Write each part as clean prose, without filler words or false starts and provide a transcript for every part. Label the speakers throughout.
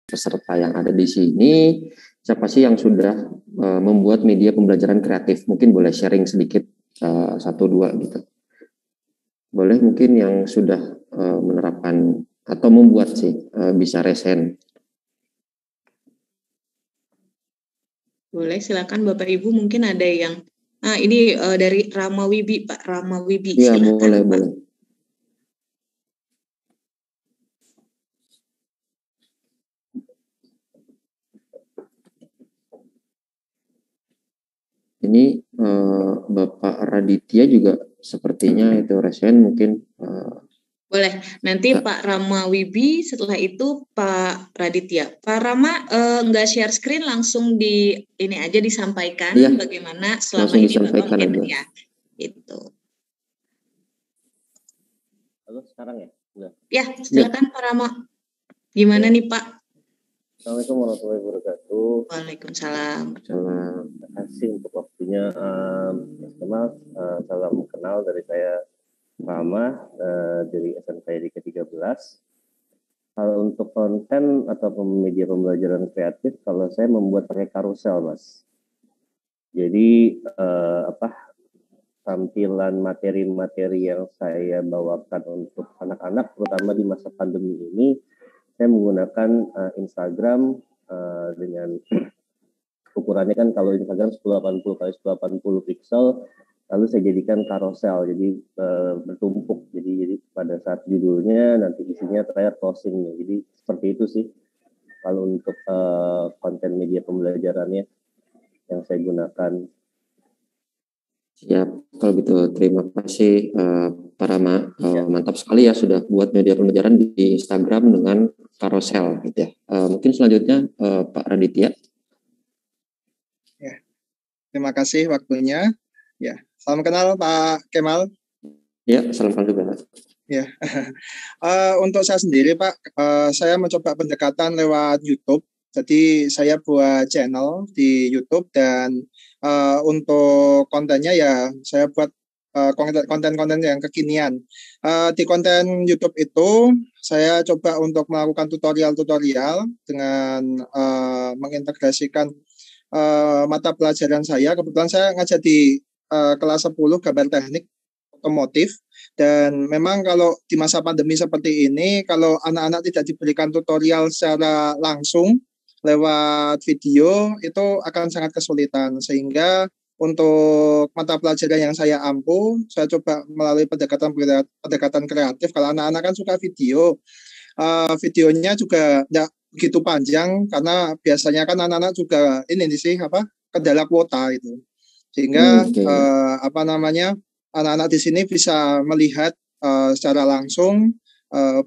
Speaker 1: peserta yang ada di sini, siapa sih yang sudah membuat media pembelajaran kreatif? Mungkin boleh sharing sedikit, 1-2 gitu. Boleh mungkin yang sudah menerapkan atau membuat sih, bisa raise.
Speaker 2: Boleh, silakan Bapak Ibu, mungkin ada yang ini dari Rama Wibi, Pak Rama Wibi.
Speaker 1: Iya,
Speaker 2: Silakan,
Speaker 1: boleh,
Speaker 2: Pak.
Speaker 1: boleh. Ini Bapak Raditya juga sepertinya itu resen mungkin.
Speaker 2: Boleh, nanti Pak Rama Wibi, setelah itu Pak Raditya. Pak Rama nggak share screen, langsung di ini aja disampaikan bagaimana selama ini Bapak ya. Itu.
Speaker 3: Halo, sekarang ya? Udah.
Speaker 2: Ya, silakan Pak Rama. Gimana nih Pak?
Speaker 3: Assalamualaikum warahmatullahi wabarakatuh.
Speaker 2: Waalaikumsalam.
Speaker 3: Terima kasih untuk waktunya. Salam kenal dari saya Rama dari SMK di ke-13. Kalau untuk konten atau media pembelajaran kreatif, kalau saya membuat pakai karusel, Mas. Jadi tampilan materi-materi yang saya bawakan untuk anak-anak, terutama di masa pandemi ini, saya menggunakan Instagram dengan ukurannya kan kalau Instagram 1080 x 1080 pixel, lalu saya jadikan karosel, jadi bertumpuk. Jadi pada saat judulnya nanti isinya trailer closing. Jadi seperti itu sih kalau untuk konten media pembelajarannya yang saya gunakan.
Speaker 1: Siap, kalau gitu terima kasih Pak Rama. Mantap sekali ya sudah buat media pembelajaran di Instagram dengan karosel gitu ya. Mungkin selanjutnya Pak Raditya.
Speaker 4: Ya, terima kasih waktunya. Ya, salam kenal Pak Kemal.
Speaker 1: Ya, salam kenal juga.
Speaker 4: Ya, untuk saya sendiri Pak, saya mencoba pendekatan lewat YouTube. Jadi saya buat channel di YouTube dan untuk kontennya ya saya buat konten-konten yang kekinian. Di konten YouTube itu saya coba untuk melakukan tutorial-tutorial dengan mengintegrasikan mata pelajaran saya. Kebetulan saya ngajar di kelas 10 gambar teknik otomotif, dan memang kalau di masa pandemi seperti ini, kalau anak-anak tidak diberikan tutorial secara langsung lewat video, itu akan sangat kesulitan. Sehingga untuk mata pelajaran yang saya ampu, saya coba melalui pendekatan kreatif. Kalau anak-anak kan suka video, videonya juga tidak begitu panjang, karena biasanya kan anak-anak juga ini sih kendala kuota itu. Sehingga anak-anak di sini bisa melihat secara langsung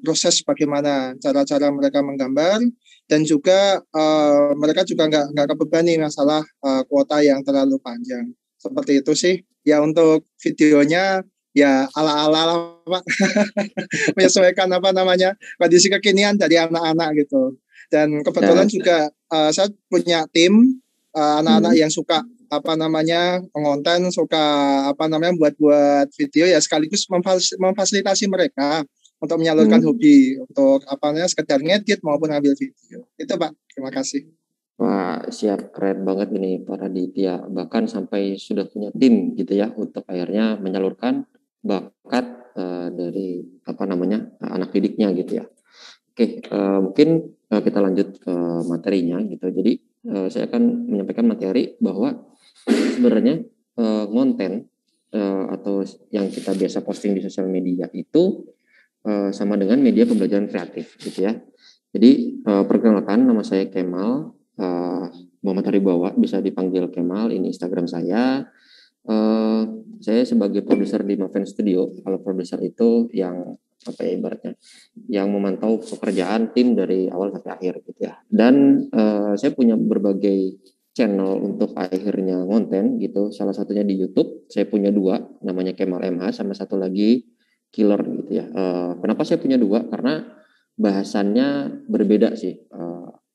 Speaker 4: proses bagaimana cara-cara mereka menggambar, dan juga mereka juga nggak kebebani masalah kuota yang terlalu panjang. Seperti itu sih. Ya untuk videonya ya ala-ala Pak, menyesuaikan kondisi kekinian dari anak-anak gitu. Dan kebetulan juga saya punya tim anak-anak yang suka konten, suka buat video ya, sekaligus memfasilitasi mereka untuk menyalurkan hobi untuk sekedar ngedit maupun ambil video. Itu Pak, terima kasih.
Speaker 1: Wah, siap, keren banget ini Pak Raditya, bahkan sampai sudah punya tim gitu ya untuk akhirnya menyalurkan bakat dari anak didiknya gitu ya. Oke, mungkin kita lanjut ke materinya gitu. Jadi saya akan menyampaikan materi bahwa sebenarnya konten atau yang kita biasa posting di sosial media itu sama dengan media pembelajaran kreatif gitu ya. Jadi perkenalkan, nama saya Kemal Muhammad Haribawa, bisa dipanggil Kemal, ini Instagram saya. Saya sebagai produser di Maven Studio. Kalau produser itu yang ibaratnya yang memantau pekerjaan tim dari awal sampai akhir gitu ya. Dan saya punya berbagai channel untuk akhirnya konten gitu. Salah satunya di YouTube, saya punya 2, namanya Kemal MH, sama satu lagi Killer gitu ya. Kenapa saya punya 2? Karena bahasannya berbeda sih,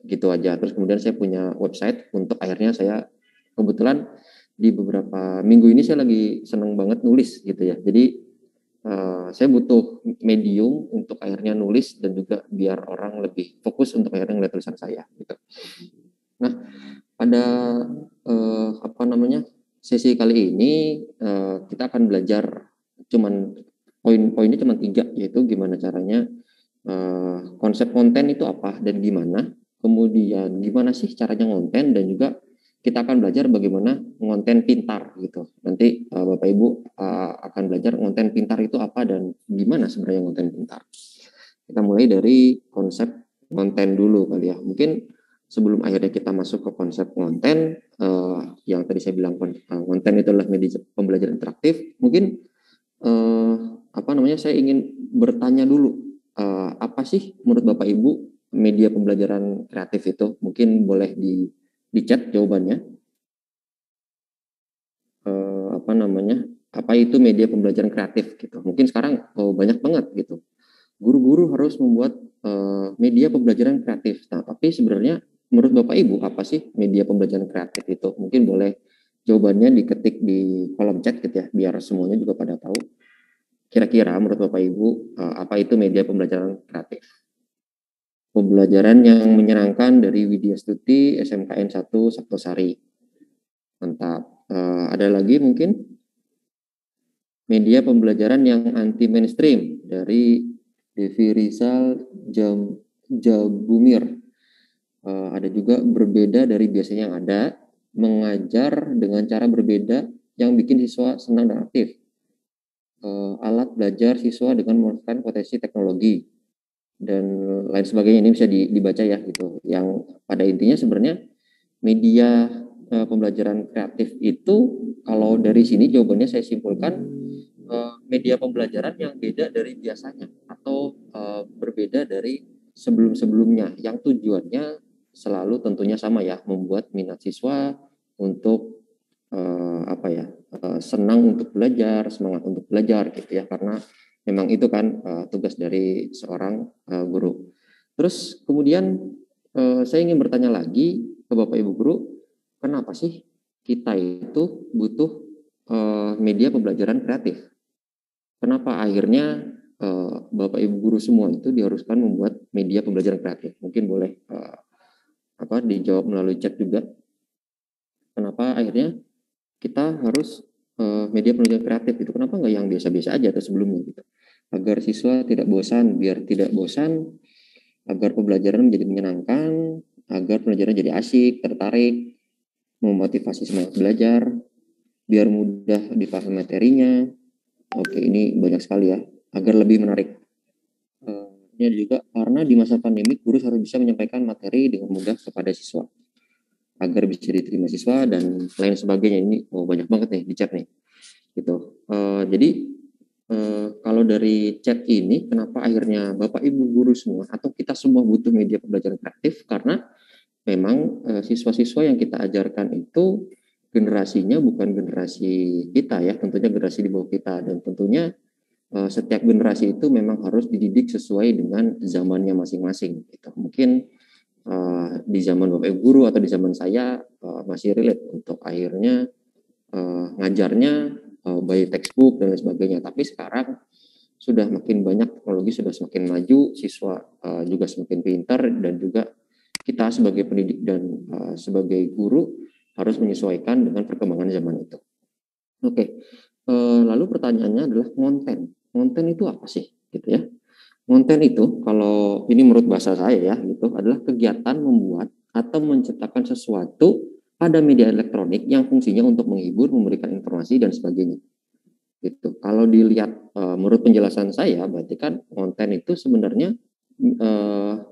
Speaker 1: gitu aja. Terus kemudian saya punya website untuk akhirnya saya kebetulan di beberapa minggu ini saya lagi seneng banget nulis gitu ya. Jadi saya butuh medium untuk akhirnya nulis dan juga biar orang lebih fokus untuk akhirnya ngeliat tulisan saya gitu. Nah, pada sesi kali ini kita akan belajar poin-poinnya cuma 3, yaitu gimana caranya konsep konten itu apa dan gimana, kemudian gimana sih caranya ngonten, dan juga kita akan belajar bagaimana ngonten pintar gitu. Nanti Bapak Ibu akan belajar ngonten pintar itu apa dan gimana sebenarnya ngonten pintar. Kita mulai dari konsep konten dulu kali ya. Mungkin sebelum akhirnya kita masuk ke konsep konten, yang tadi saya bilang konten itu adalah media pembelajaran interaktif. Mungkin saya ingin bertanya dulu, apa sih menurut Bapak Ibu media pembelajaran kreatif itu? Mungkin boleh di chat jawabannya. Apa itu media pembelajaran kreatif gitu? Mungkin sekarang banyak banget gitu. Guru-guru harus membuat media pembelajaran kreatif. Nah, tapi sebenarnya menurut Bapak Ibu apa sih media pembelajaran kreatif itu? Mungkin boleh jawabannya diketik di kolom chat gitu ya, biar semuanya juga pada tahu. Kira-kira menurut Bapak Ibu apa itu media pembelajaran kreatif? Pembelajaran yang menyenangkan dari Widya Stuti, SMKN 1 Sabtosari. Mantap. Ada lagi mungkin? Media pembelajaran yang anti mainstream dari Devi Rizal Jabumir. Ada juga berbeda dari biasanya yang ada, mengajar dengan cara berbeda yang bikin siswa senang dan aktif. Alat belajar siswa dengan memanfaatkan potensi teknologi dan lain sebagainya. Ini bisa dibaca ya gitu. Yang pada intinya sebenarnya media pembelajaran kreatif itu, kalau dari sini jawabannya saya simpulkan media pembelajaran yang beda dari biasanya atau berbeda dari sebelum-sebelumnya, yang tujuannya selalu tentunya sama ya, membuat minat siswa untuk senang untuk belajar, semangat untuk belajar gitu ya, karena memang itu kan tugas dari seorang guru. Terus kemudian saya ingin bertanya lagi ke Bapak Ibu guru, kenapa sih kita itu butuh media pembelajaran kreatif? Kenapa akhirnya Bapak Ibu guru semua itu diharuskan membuat media pembelajaran kreatif? Mungkin boleh dijawab melalui chat juga. Kenapa akhirnya kita harus media pembelajaran kreatif itu? Kenapa nggak yang biasa-biasa aja atau sebelumnya gitu? Agar siswa tidak bosan, biar tidak bosan, agar pembelajaran menjadi menyenangkan, agar pembelajaran jadi asik, tertarik, memotivasi semangat belajar, biar mudah dipahami materinya. Oke, ini banyak sekali ya, agar lebih menarik. Ini juga karena di masa pandemi guru harus bisa menyampaikan materi dengan mudah kepada siswa agar bisa diterima siswa dan lain sebagainya. Ini banyak banget nih di chat nih gitu. Jadi kalau dari chat ini, kenapa akhirnya Bapak Ibu guru semua atau kita semua butuh media pembelajaran kreatif? Karena memang siswa-siswa yang kita ajarkan itu generasinya bukan generasi kita ya, tentunya generasi di bawah kita, dan tentunya setiap generasi itu memang harus dididik sesuai dengan zamannya masing-masing gitu. Mungkin di zaman Bapak Ibu guru atau di zaman saya masih relate untuk akhirnya ngajarnya by textbook dan lain sebagainya. Tapi sekarang sudah makin banyak, teknologi sudah semakin maju, siswa juga semakin pintar, dan juga kita sebagai pendidik dan sebagai guru harus menyesuaikan dengan perkembangan zaman itu. Oke. Lalu pertanyaannya adalah konten. Konten itu apa sih, gitu ya? Konten itu, kalau ini menurut bahasa saya ya, gitu, adalah kegiatan membuat atau menciptakan sesuatu pada media elektronik yang fungsinya untuk menghibur, memberikan informasi dan sebagainya. Gitu. Kalau dilihat menurut penjelasan saya, berarti kan konten itu sebenarnya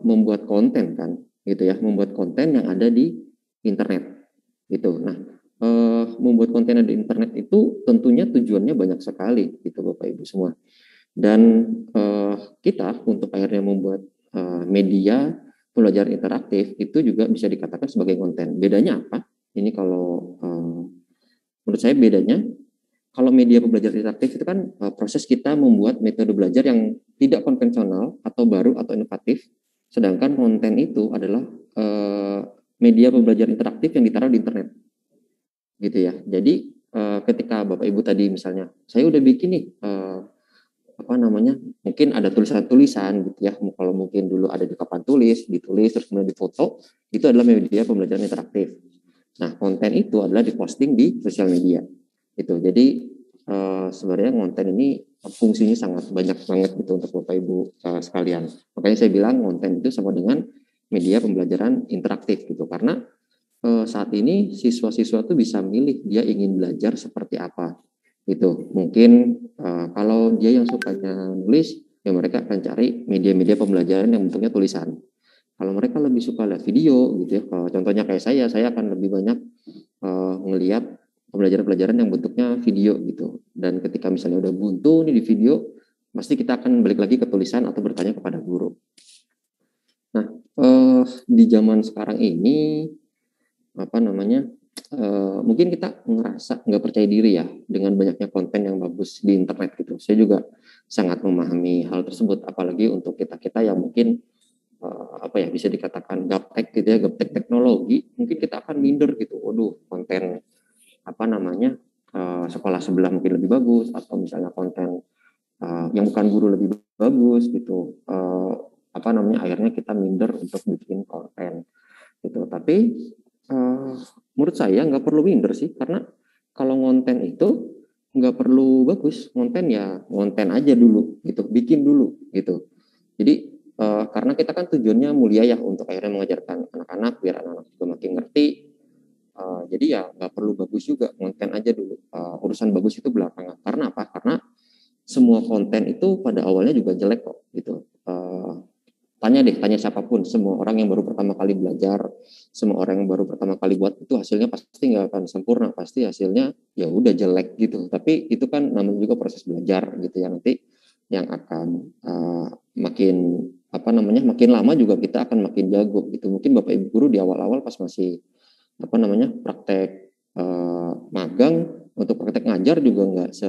Speaker 1: membuat konten kan, gitu ya, membuat konten yang ada di internet, gitu. Nah, membuat konten di internet itu tentunya tujuannya banyak sekali gitu Bapak Ibu semua, dan kita untuk akhirnya membuat media pembelajaran interaktif itu juga bisa dikatakan sebagai konten. Bedanya apa? Ini kalau menurut saya bedanya, kalau media pembelajaran interaktif itu kan proses kita membuat metode belajar yang tidak konvensional atau baru atau inovatif, sedangkan konten itu adalah media pembelajaran interaktif yang ditaruh di internet. Gitu ya. Jadi ketika Bapak Ibu tadi misalnya, saya udah bikin nih apa namanya, mungkin ada tulisan-tulisan gitu ya. Kalau mungkin dulu ada di papan tulis, ditulis terus kemudian difoto, itu adalah media pembelajaran interaktif. Nah, konten itu adalah diposting di sosial media. Itu. Jadi sebenarnya konten ini fungsinya sangat banyak banget gitu untuk Bapak Ibu sekalian. Makanya saya bilang konten itu sama dengan media pembelajaran interaktif gitu. Karena saat ini siswa-siswa tuh bisa milih dia ingin belajar seperti apa. Gitu. Mungkin kalau dia yang sukanya nulis, ya mereka akan cari media-media pembelajaran yang bentuknya tulisan. Kalau mereka lebih suka lihat video gitu ya, contohnya kayak saya akan lebih banyak ngelihat pelajaran-pelajaran yang bentuknya video gitu. Dan ketika misalnya udah buntu nih di video, pasti kita akan balik lagi ke tulisan atau bertanya kepada guru. Nah, di zaman sekarang ini apa namanya? Mungkin kita ngerasa nggak percaya diri ya dengan banyaknya konten yang bagus di internet gitu. Saya juga sangat memahami hal tersebut, apalagi untuk kita yang mungkin apa ya, bisa dikatakan gaptek gitu ya, gaptek teknologi, mungkin kita akan minder gitu. Waduh, konten apa namanya, sekolah sebelah mungkin lebih bagus, atau misalnya konten yang bukan guru lebih bagus gitu. Apa namanya, akhirnya kita minder untuk bikin konten gitu. Tapi menurut saya nggak perlu minder sih, karena kalau konten itu nggak perlu bagus, konten ya konten aja dulu gitu, bikin dulu gitu. Jadi karena kita kan tujuannya mulia ya, untuk akhirnya mengajarkan anak-anak biar anak-anak juga makin ngerti. Jadi ya nggak perlu bagus juga, konten aja dulu. Urusan bagus itu belakangan. Karena apa? Karena semua konten itu pada awalnya juga jelek kok gitu. Tanya siapapun, semua orang yang baru pertama kali belajar, semua orang yang baru pertama kali buat itu hasilnya pasti nggak akan sempurna, pasti hasilnya ya udah jelek gitu. Tapi itu kan namanya juga proses belajar gitu ya, nanti yang akan makin apa namanya, makin lama juga kita akan makin jago gitu. Mungkin Bapak Ibu guru di awal-awal pas masih apa namanya, praktek magang, untuk praktek ngajar juga nggak se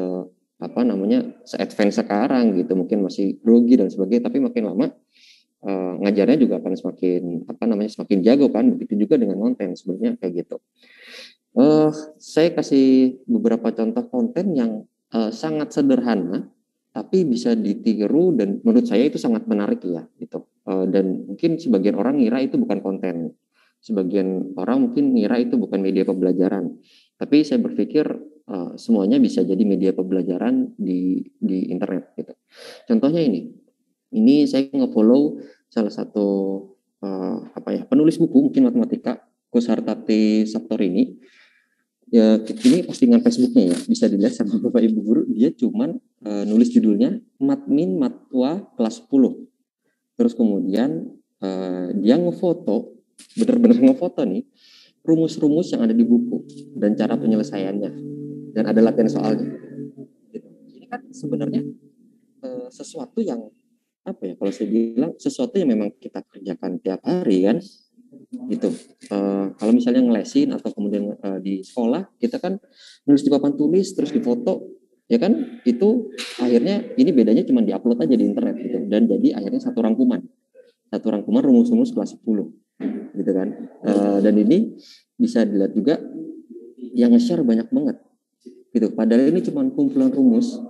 Speaker 1: apa namanya, se-advance sekarang gitu, mungkin masih grogi dan sebagainya, tapi makin lama ngajarnya juga akan semakin apa namanya, semakin jago kan. Begitu juga dengan konten sebenarnya kayak gitu. Saya kasih beberapa contoh konten yang sangat sederhana tapi bisa ditiru dan menurut saya itu sangat menarik ya gitu. Dan mungkin sebagian orang ngira itu bukan konten, sebagian orang mungkin ngira itu bukan media pembelajaran. Tapi saya berpikir semuanya bisa jadi media pembelajaran di internet gitu. Contohnya ini saya nge-follow salah satu apa ya, penulis buku mungkin matematika, Kusartati Saptorini. Ya, ini postingan Facebooknya ya, bisa dilihat sama Bapak Ibu guru. Dia cuman nulis judulnya Matmin Matwa kelas 10. Terus kemudian dia ngefoto, bener-bener ngefoto nih rumus-rumus yang ada di buku dan cara penyelesaiannya, dan ada latihan soalnya. Ini kan sebenarnya sesuatu yang apa ya, kalau saya bilang sesuatu yang memang kita kerjakan tiap hari kan gitu. Kalau misalnya ngelesin atau kemudian di sekolah kita kan nulis di papan tulis terus difoto ya kan, itu akhirnya ini bedanya cuma diupload aja di internet gitu, dan jadi akhirnya satu rangkuman rumus-rumus kelas 10 gitu kan. Dan ini bisa dilihat juga yang nge-share banyak banget gitu, padahal ini cuma kumpulan rumus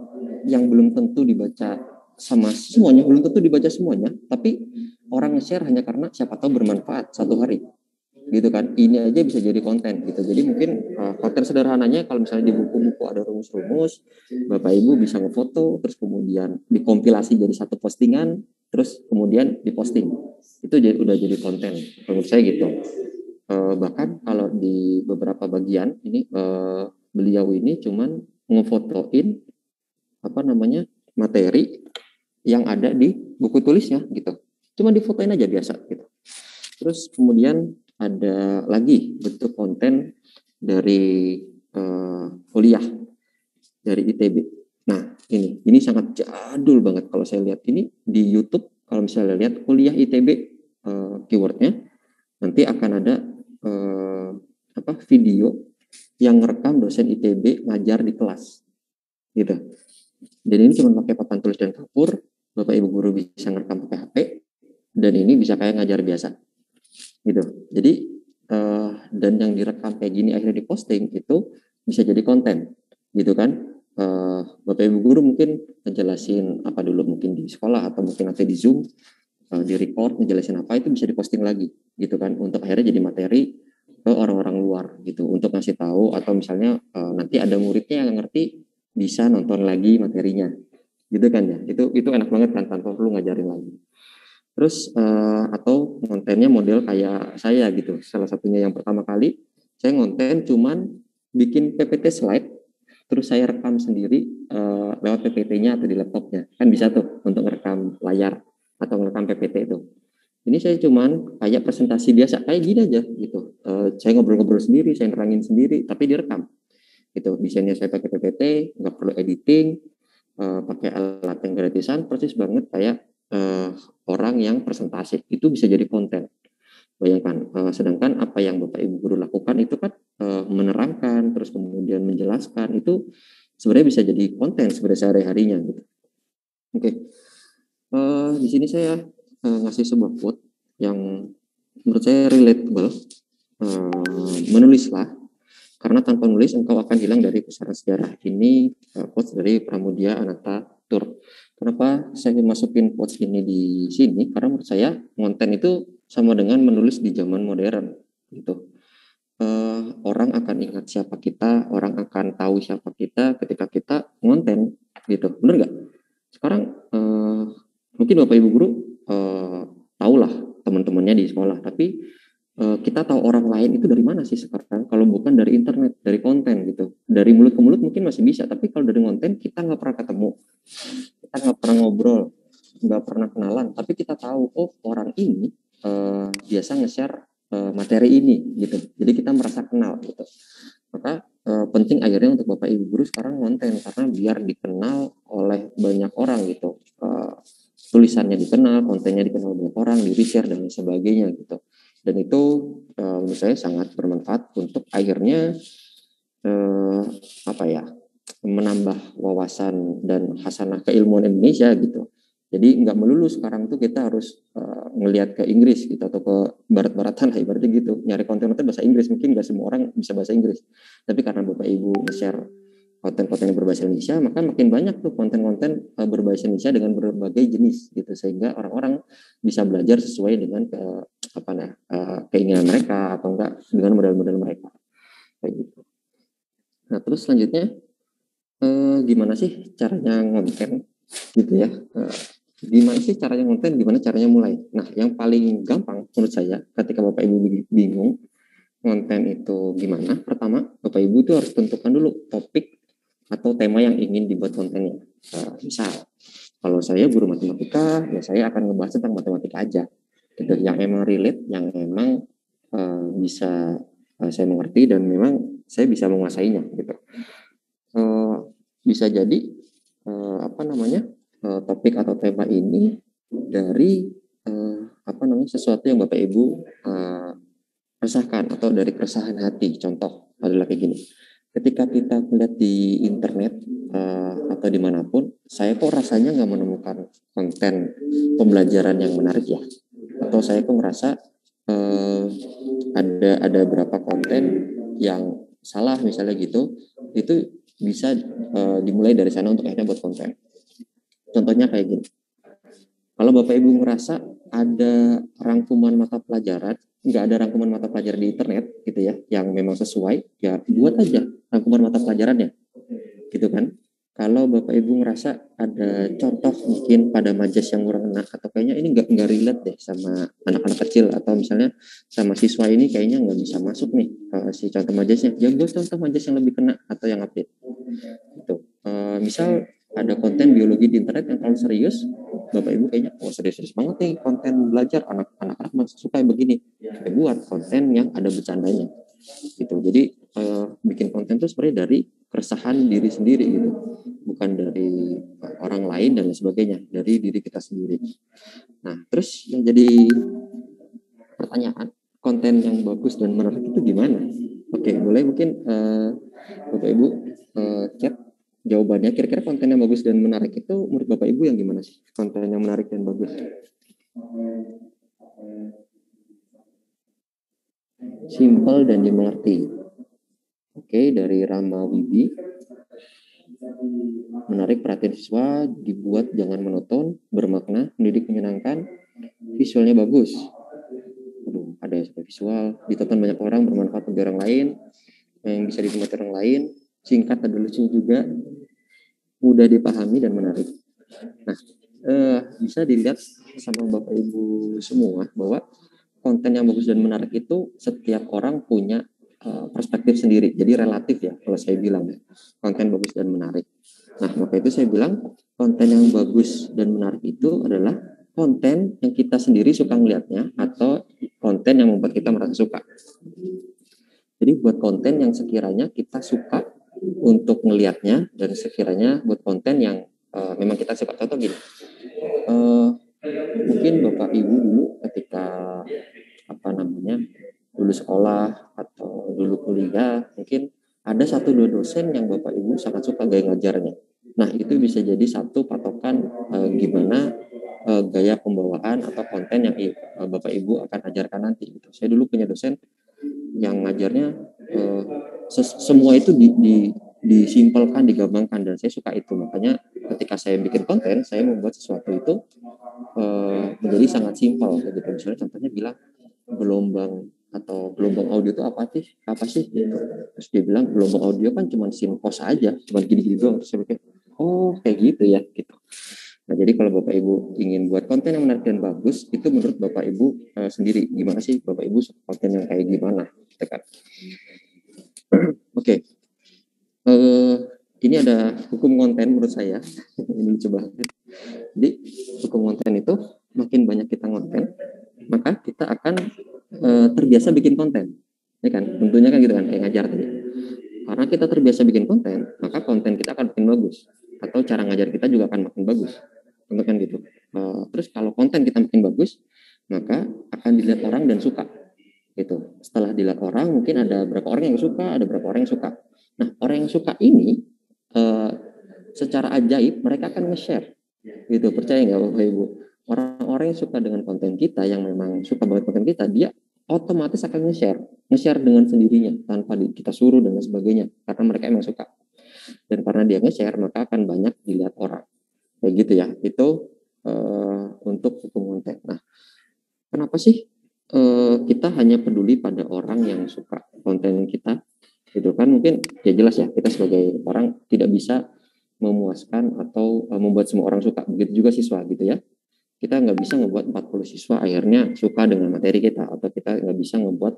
Speaker 1: yang belum tentu dibaca sama semuanya, belum tentu dibaca semuanya, tapi orang nge-share hanya karena siapa tahu bermanfaat satu hari gitu kan. Ini aja bisa jadi konten gitu. Jadi mungkin konten sederhananya kalau misalnya di buku-buku ada rumus-rumus, Bapak Ibu bisa ngefoto terus kemudian dikompilasi jadi satu postingan, terus kemudian diposting, itu udah jadi konten menurut saya gitu. Bahkan kalau di beberapa bagian ini beliau ini cuman ngefotoin apa namanya, materi yang ada di buku tulisnya gitu, cuma difotoin aja biasa gitu. Terus kemudian ada lagi bentuk konten dari kuliah dari ITB. Nah ini sangat jadul banget kalau saya lihat ini di YouTube. Kalau misalnya lihat kuliah ITB keywordnya, nanti akan ada video yang ngerekam dosen ITB ngajar di kelas gitu. Dan ini cuma pakai papan tulis dan kapur. Bapak Ibu guru bisa ngerekam pakai HP, dan ini bisa kayak ngajar biasa gitu. Jadi dan yang direkam kayak gini akhirnya diposting, itu bisa jadi konten gitu kan. Bapak Ibu guru mungkin ngejelasin apa dulu mungkin di sekolah atau mungkin nanti di Zoom, di record ngejelasin apa itu bisa diposting lagi gitu kan, untuk akhirnya jadi materi ke orang-orang luar gitu, untuk ngasih tahu atau misalnya nanti ada muridnya yang ngerti bisa nonton lagi materinya gitu kan ya, itu enak banget kan tanpa perlu ngajarin lagi. Terus atau kontennya model kayak saya gitu, salah satunya yang pertama kali saya ngonten cuman bikin PPT slide terus saya rekam sendiri lewat PPT-nya atau di laptopnya, kan bisa tuh untuk merekam layar atau merekam PPT itu. Ini saya cuman kayak presentasi biasa kayak gini aja gitu, saya ngobrol-ngobrol sendiri, saya nerangin sendiri tapi direkam gitu. Desainnya saya pakai PPT, nggak perlu editing, pakai alat yang gratisan, persis banget kayak orang yang presentasi. Itu bisa jadi konten. Bayangkan, sedangkan apa yang Bapak Ibu guru lakukan itu kan menerangkan, terus kemudian menjelaskan, itu sebenarnya bisa jadi konten sebenarnya sehari-harinya gitu. Oke, di sini saya ngasih sebuah quote yang menurut saya relatable. Menulislah, karena tanpa menulis engkau akan hilang dari pusaran sejarah. Ini quotes dari Pramudia Anantatur. Kenapa saya masukin quotes ini di sini? Karena menurut saya konten itu sama dengan menulis di zaman modern gitu. Orang akan ingat siapa kita, orang akan tahu siapa kita ketika kita ngonten gitu. Bener nggak? Sekarang mungkin Bapak Ibu guru tahulah teman-temannya di sekolah, tapi kita tahu orang lain itu dari mana sih sekarang? Kalau bukan dari internet, dari konten gitu. Dari mulut ke mulut mungkin masih bisa, tapi kalau dari konten kita nggak pernah ketemu, kita nggak pernah ngobrol, nggak pernah kenalan, tapi kita tahu oh orang ini biasa nge-share materi ini gitu. Jadi kita merasa kenal gitu. Maka penting akhirnya untuk Bapak Ibu guru sekarang konten, karena biar dikenal oleh banyak orang gitu. Tulisannya dikenal, kontennya dikenal banyak orang, di-share dan sebagainya gitu. Dan itu menurut saya sangat bermanfaat untuk akhirnya menambah wawasan dan hasanah keilmuan Indonesia gitu. Jadi nggak melulu sekarang tuh kita harus ngelihat ke Inggris gitu atau ke barat-baratan lah ibaratnya gitu. Nyari konten-konten bahasa Inggris, mungkin nggak semua orang bisa bahasa Inggris. Tapi karena Bapak Ibu share konten-konten yang berbahasa Indonesia, maka makin banyak tuh konten-konten berbahasa Indonesia dengan berbagai jenis gitu, sehingga orang-orang bisa belajar sesuai dengan keinginan mereka atau enggak dengan modal-modal mereka kayak gitu. Nah terus selanjutnya gimana sih caranya ngonten gitu ya? Gimana sih caranya ngonten? Gimana caranya mulai? Nah yang paling gampang menurut saya ketika Bapak Ibu bingung konten itu gimana, pertama Bapak Ibu itu harus tentukan dulu topik atau tema yang ingin dibuat kontennya. Misal, kalau saya guru matematika, ya saya akan ngebahas tentang matematika aja, gitu. Yang emang relate, yang emang bisa saya mengerti dan memang saya bisa menguasainya, gitu. Bisa jadi topik atau tema ini dari sesuatu yang Bapak Ibu resahkan atau dari keresahan hati. Contoh adalah kayak gini. Ketika kita melihat di internet atau dimanapun, saya kok rasanya nggak menemukan konten pembelajaran yang menarik ya, atau saya kok ngerasa ada beberapa konten yang salah misalnya gitu, itu bisa dimulai dari sana untuk akhirnya buat konten. Contohnya kayak gini, kalau Bapak Ibu ngerasa ada rangkuman mata pelajaran, nggak ada rangkuman mata pelajaran di internet gitu ya, yang memang sesuai, ya buat aja rangkuman mata pelajarannya, gitu kan. Kalau Bapak Ibu ngerasa ada contoh mungkin pada majas yang kurang enak, atau kayaknya ini nggak relate deh sama anak-anak kecil, atau misalnya sama siswa ini kayaknya nggak bisa masuk nih si contoh majasnya, ya buat contoh majas yang lebih kena atau yang update. Gitu. Misal ada konten biologi di internet yang terlalu serius, Bapak Ibu kayaknya serius-serius banget nih konten belajar, anak-anak masih suka yang begini, saya buat konten yang ada bercandanya gitu. Jadi bikin konten itu sebenarnya dari keresahan diri sendiri gitu, bukan dari orang lain dan lain sebagainya, dari diri kita sendiri. Nah terus yang jadi pertanyaan, konten yang bagus dan menarik itu gimana? Oke, boleh mungkin Bapak Ibu chat jawabannya, kira-kira konten yang bagus dan menarik itu menurut Bapak Ibu yang gimana sih? Konten yang menarik dan bagus. Simple dan dimengerti. Oke, dari Rama Wibi. Menarik perhatian siswa, dibuat jangan monoton, bermakna, mendidik, menyenangkan, visualnya bagus. Aduh, ada yang sampai visual, ditonton banyak orang, bermanfaat bagi orang lain, yang bisa dinikmati orang lain, singkat, ada lucunya juga, mudah dipahami dan menarik. Nah, bisa dilihat sama Bapak Ibu semua bahwa konten yang bagus dan menarik itu setiap orang punya perspektif sendiri. Jadi relatif ya kalau saya bilang ya, konten bagus dan menarik. Nah, maka itu saya bilang konten yang bagus dan menarik itu adalah konten yang kita sendiri suka melihatnya atau konten yang membuat kita merasa suka. Jadi buat konten yang sekiranya kita suka untuk melihatnya dan sekiranya buat konten yang memang kita suka. Contoh gini, mungkin Bapak Ibu dulu ketika dulu sekolah atau dulu kuliah, mungkin ada 1-2 dosen yang Bapak Ibu sangat suka gaya ngajarnya. Nah, itu bisa jadi satu patokan gimana gaya pembawaan atau konten yang Bapak Ibu akan ajarkan nanti. Gitu. Saya dulu punya dosen yang ngajarnya semua itu disimpelkan, digampangkan, dan saya suka itu. Makanya ketika saya bikin konten, saya membuat sesuatu itu menjadi sangat simpel. Gitu. Misalnya contohnya bilang gelombang audio itu apa sih gitu. Terus dia bilang gelombang audio kan cuma sinkos aja, cuma gini-gini doang. Terus saya pikir, oh kayak gitu ya gitu. Nah, jadi kalau Bapak Ibu ingin buat konten yang menarik dan bagus, itu menurut Bapak Ibu sendiri gimana sih Bapak Ibu konten yang kayak gimana gitu kan. Oke. Ini ada hukum konten menurut saya. Ini coba. Jadi hukum konten itu makin banyak kita konten, maka kita akan terbiasa bikin konten, ya kan? Tentunya kan gitu kan, kayak ngajar tadi. Karena kita terbiasa bikin konten, maka konten kita akan makin bagus, atau cara ngajar kita juga akan makin bagus, kan gitu. Terus kalau konten kita makin bagus, maka akan dilihat orang dan suka, gitu. Setelah dilihat orang, mungkin ada berapa orang yang suka, ada berapa orang yang suka. Nah, orang yang suka ini secara ajaib mereka akan nge-share, gitu. Percaya nggak Bapak Ibu? Orang-orang yang suka dengan konten kita, yang memang suka banget konten kita, dia otomatis akan nge-share dengan sendirinya tanpa kita suruh dan sebagainya, karena mereka emang suka. Dan karena dia nge-share, maka akan banyak dilihat orang. Kayak gitu ya. Itu untuk hukum konten. Nah, kenapa sih kita hanya peduli pada orang yang suka konten kita? Gitu kan, mungkin ya jelas ya, kita sebagai orang tidak bisa memuaskan atau membuat semua orang suka. Begitu juga siswa gitu ya. Kita nggak bisa ngebuat 40 siswa akhirnya suka dengan materi kita, atau kita nggak bisa ngebuat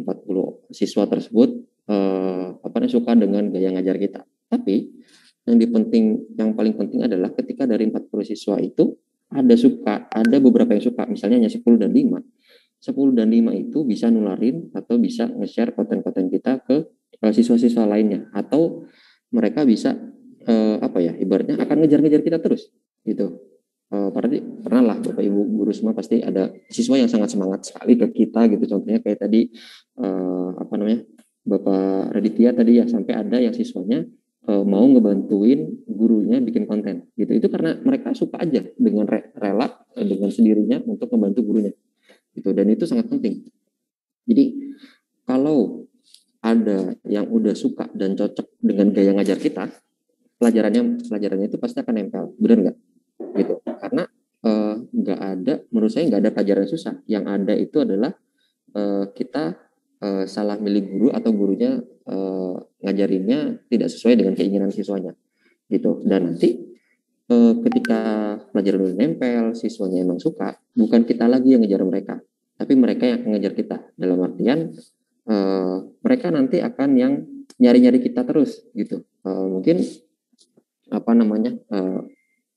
Speaker 1: 40 siswa tersebut suka dengan gaya ngajar kita. Tapi yang paling penting adalah ketika dari 40 siswa itu ada beberapa yang suka, misalnya hanya 10 dan 5. 10 dan 5 itu bisa nularin atau bisa nge-share konten-konten kita ke siswa-siswa lainnya, atau mereka bisa ibaratnya akan ngejar-ngejar kita terus gitu. Pernah lah Bapak Ibu guru semua pasti ada siswa yang sangat semangat sekali ke kita gitu. Contohnya kayak tadi Bapak Raditya tadi ya, sampai ada yang siswanya mau ngebantuin gurunya bikin konten gitu. Itu karena mereka suka aja dengan rela dengan sendirinya untuk membantu gurunya gitu. Dan itu sangat penting. Jadi kalau ada yang udah suka dan cocok dengan gaya ngajar kita, pelajarannya itu pasti akan nempel. Benar nggak? Gitu. Karena nggak ada, menurut saya nggak ada pelajaran susah. Yang ada itu adalah kita salah milih guru, atau gurunya ngajarinnya tidak sesuai dengan keinginan siswanya gitu. Dan nanti ketika pelajaran udah nempel, siswanya emang suka, bukan kita lagi yang ngejar mereka, tapi mereka yang akan ngejar kita. Dalam artian mereka nanti akan yang nyari-nyari kita terus gitu. Mungkin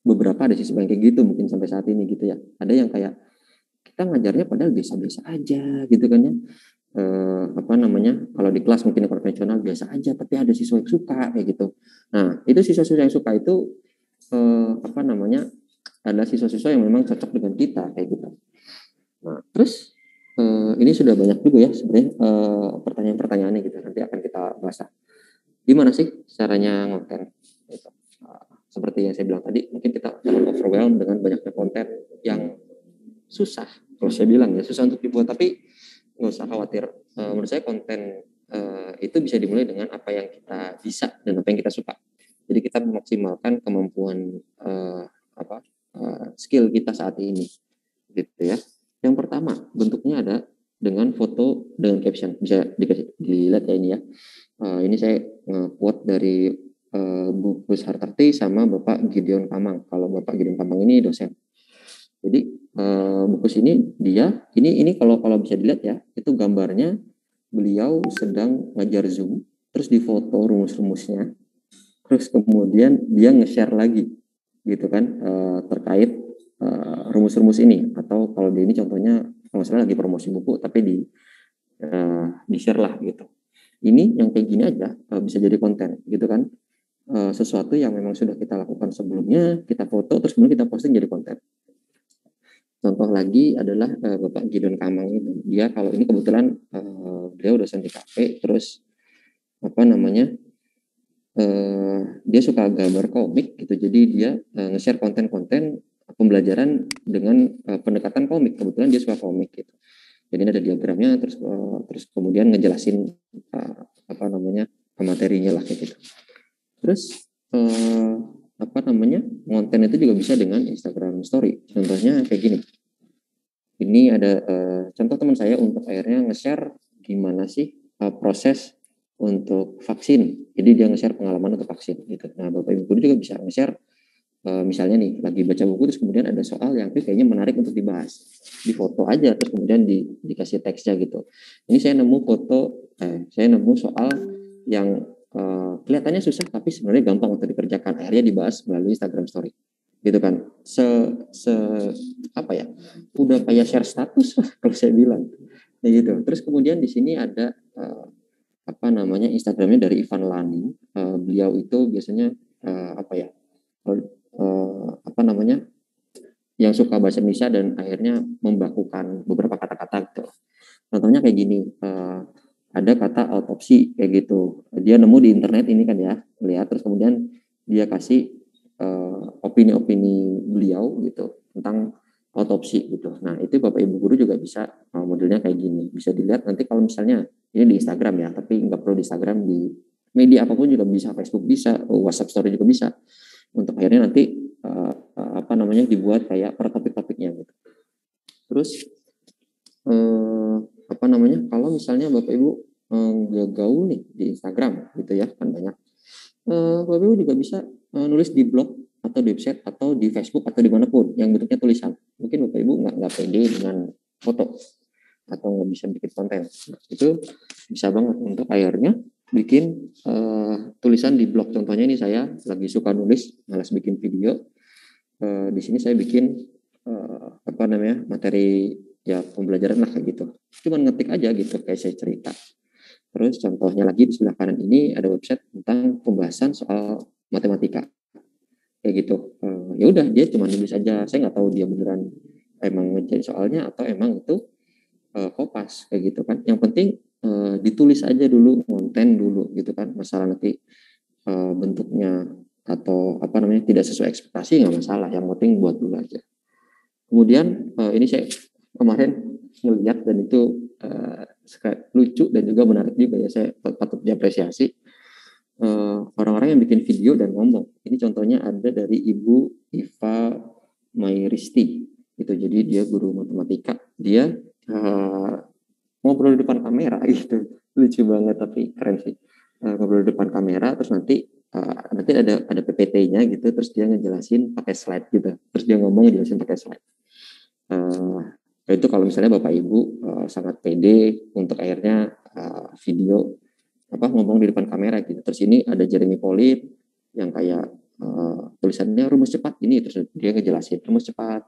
Speaker 1: beberapa ada siswa yang kayak gitu mungkin sampai saat ini gitu ya. Ada yang kayak kita ngajarnya padahal biasa-biasa aja gitu kan ya. Kalau di kelas mungkin konvensional biasa aja, tapi ada siswa yang suka kayak gitu. Nah, itu siswa-siswa yang suka itu adalah siswa-siswa yang memang cocok dengan kita kayak gitu. Nah, terus ini sudah banyak juga ya sebenarnya pertanyaan-pertanyaannya gitu. Nanti akan kita bahas. Gimana sih caranya ngonten? Gitu. Seperti yang saya bilang tadi, mungkin kita akan overwhelmed dengan banyaknya konten yang susah. Kalau saya bilang ya susah untuk dibuat, tapi nggak usah khawatir. Menurut saya konten itu bisa dimulai dengan apa yang kita bisa dan apa yang kita suka. Jadi kita memaksimalkan kemampuan skill kita saat ini, gitu ya. Yang pertama bentuknya ada dengan foto dengan caption, bisa dilihat ya ini ya. Ini saya quote dari buku Sartarti sama Bapak Gideon Kamang. Kalau Bapak Gideon Kamang ini dosen. Jadi buku ini dia ini kalau bisa dilihat ya, itu gambarnya beliau sedang ngajar Zoom, terus difoto rumus-rumusnya, terus kemudian dia nge-share lagi gitu kan terkait rumus-rumus ini, atau kalau di ini contohnya kalau salah lagi promosi buku tapi di share lah gitu. Ini yang kayak gini aja bisa jadi konten gitu kan, sesuatu yang memang sudah kita lakukan sebelumnya kita foto terus kemudian kita posting jadi konten. Contoh lagi adalah Bapak Gideon Kamang itu, dia kalau ini kebetulan beliau dosen di KP, terus dia suka gambar komik gitu, jadi dia nge-share konten-konten pembelajaran dengan pendekatan komik. Kebetulan dia suka komik gitu, jadi ada diagramnya, terus kemudian ngejelasin materinya lah kayak gitu. Terus konten itu juga bisa dengan Instagram Story. Contohnya kayak gini. Ini ada contoh teman saya untuk akhirnya nge-share gimana sih proses untuk vaksin. Jadi dia nge-share pengalaman untuk vaksin gitu. Nah, Bapak Ibu guru juga bisa nge-share misalnya nih lagi baca buku terus kemudian ada soal yang kayaknya menarik untuk dibahas. Di foto aja terus kemudian dikasih teksnya gitu. Ini saya nemu soal yang kelihatannya susah tapi sebenarnya gampang untuk dikerjakan. Akhirnya dibahas melalui Instagram Story. Gitu kan. Udah kayak share status kalau saya bilang. Nah, gitu. Terus kemudian di sini ada Instagramnya dari Ivan Lani. Beliau itu biasanya yang suka bahasa Indonesia dan akhirnya membakukan beberapa kata-kata gitu. Contohnya kayak gini, ada kata autopsi kayak gitu. Dia nemu di internet ini kan ya, lihat terus kemudian dia kasih opini-opini beliau gitu tentang autopsi gitu. Nah, itu Bapak Ibu guru juga bisa modelnya kayak gini. Bisa dilihat nanti kalau misalnya ini di Instagram ya, tapi nggak perlu di Instagram, di media apapun juga bisa, Facebook bisa, WhatsApp Story juga bisa. Untuk akhirnya nanti dibuat kayak per topik-topiknya gitu. Terus kalau misalnya Bapak Ibu nggak gaul nih di Instagram gitu ya, kan banyak. Bapak Ibu juga bisa nulis di blog atau di website atau di Facebook atau dimanapun yang bentuknya tulisan. Mungkin Bapak Ibu nggak pede dengan foto atau nggak bisa bikin konten. Itu bisa banget untuk akhirnya bikin tulisan di blog. Contohnya ini saya lagi suka nulis, malas bikin video. Di sini saya bikin materi ya pembelajaran lah kayak gitu. Cuman ngetik aja gitu kayak saya cerita. Terus contohnya lagi di sebelah kanan ini ada website tentang pembahasan soal matematika kayak gitu. Ya udah dia cuma nulis aja. Saya nggak tahu dia beneran emang ngerjain soalnya atau emang itu kopas kayak gitu kan. Yang penting ditulis aja dulu, konten dulu gitu kan. Masalah nanti bentuknya atau tidak sesuai ekspektasi nggak masalah, yang penting buat dulu aja. Kemudian ini saya kemarin ngeliat dan itu lucu dan juga menarik juga ya, saya patut diapresiasi orang-orang yang bikin video dan ngomong. Ini contohnya ada dari Ibu Iva Mairisti itu, jadi dia guru matematika, dia ngobrol di depan kamera gitu, lucu banget tapi keren sih. Ngobrol di depan kamera terus nanti ada PPT-nya gitu, terus dia ngejelasin pakai slide gitu, terus dia ngomong ngejelasin pakai slide. Itu kalau misalnya Bapak Ibu sangat pede untuk akhirnya video ngomong di depan kamera gitu. Terus ini ada Jeremy Pauline yang kayak tulisannya rumus cepat ini, terus dia ngejelasin rumus cepat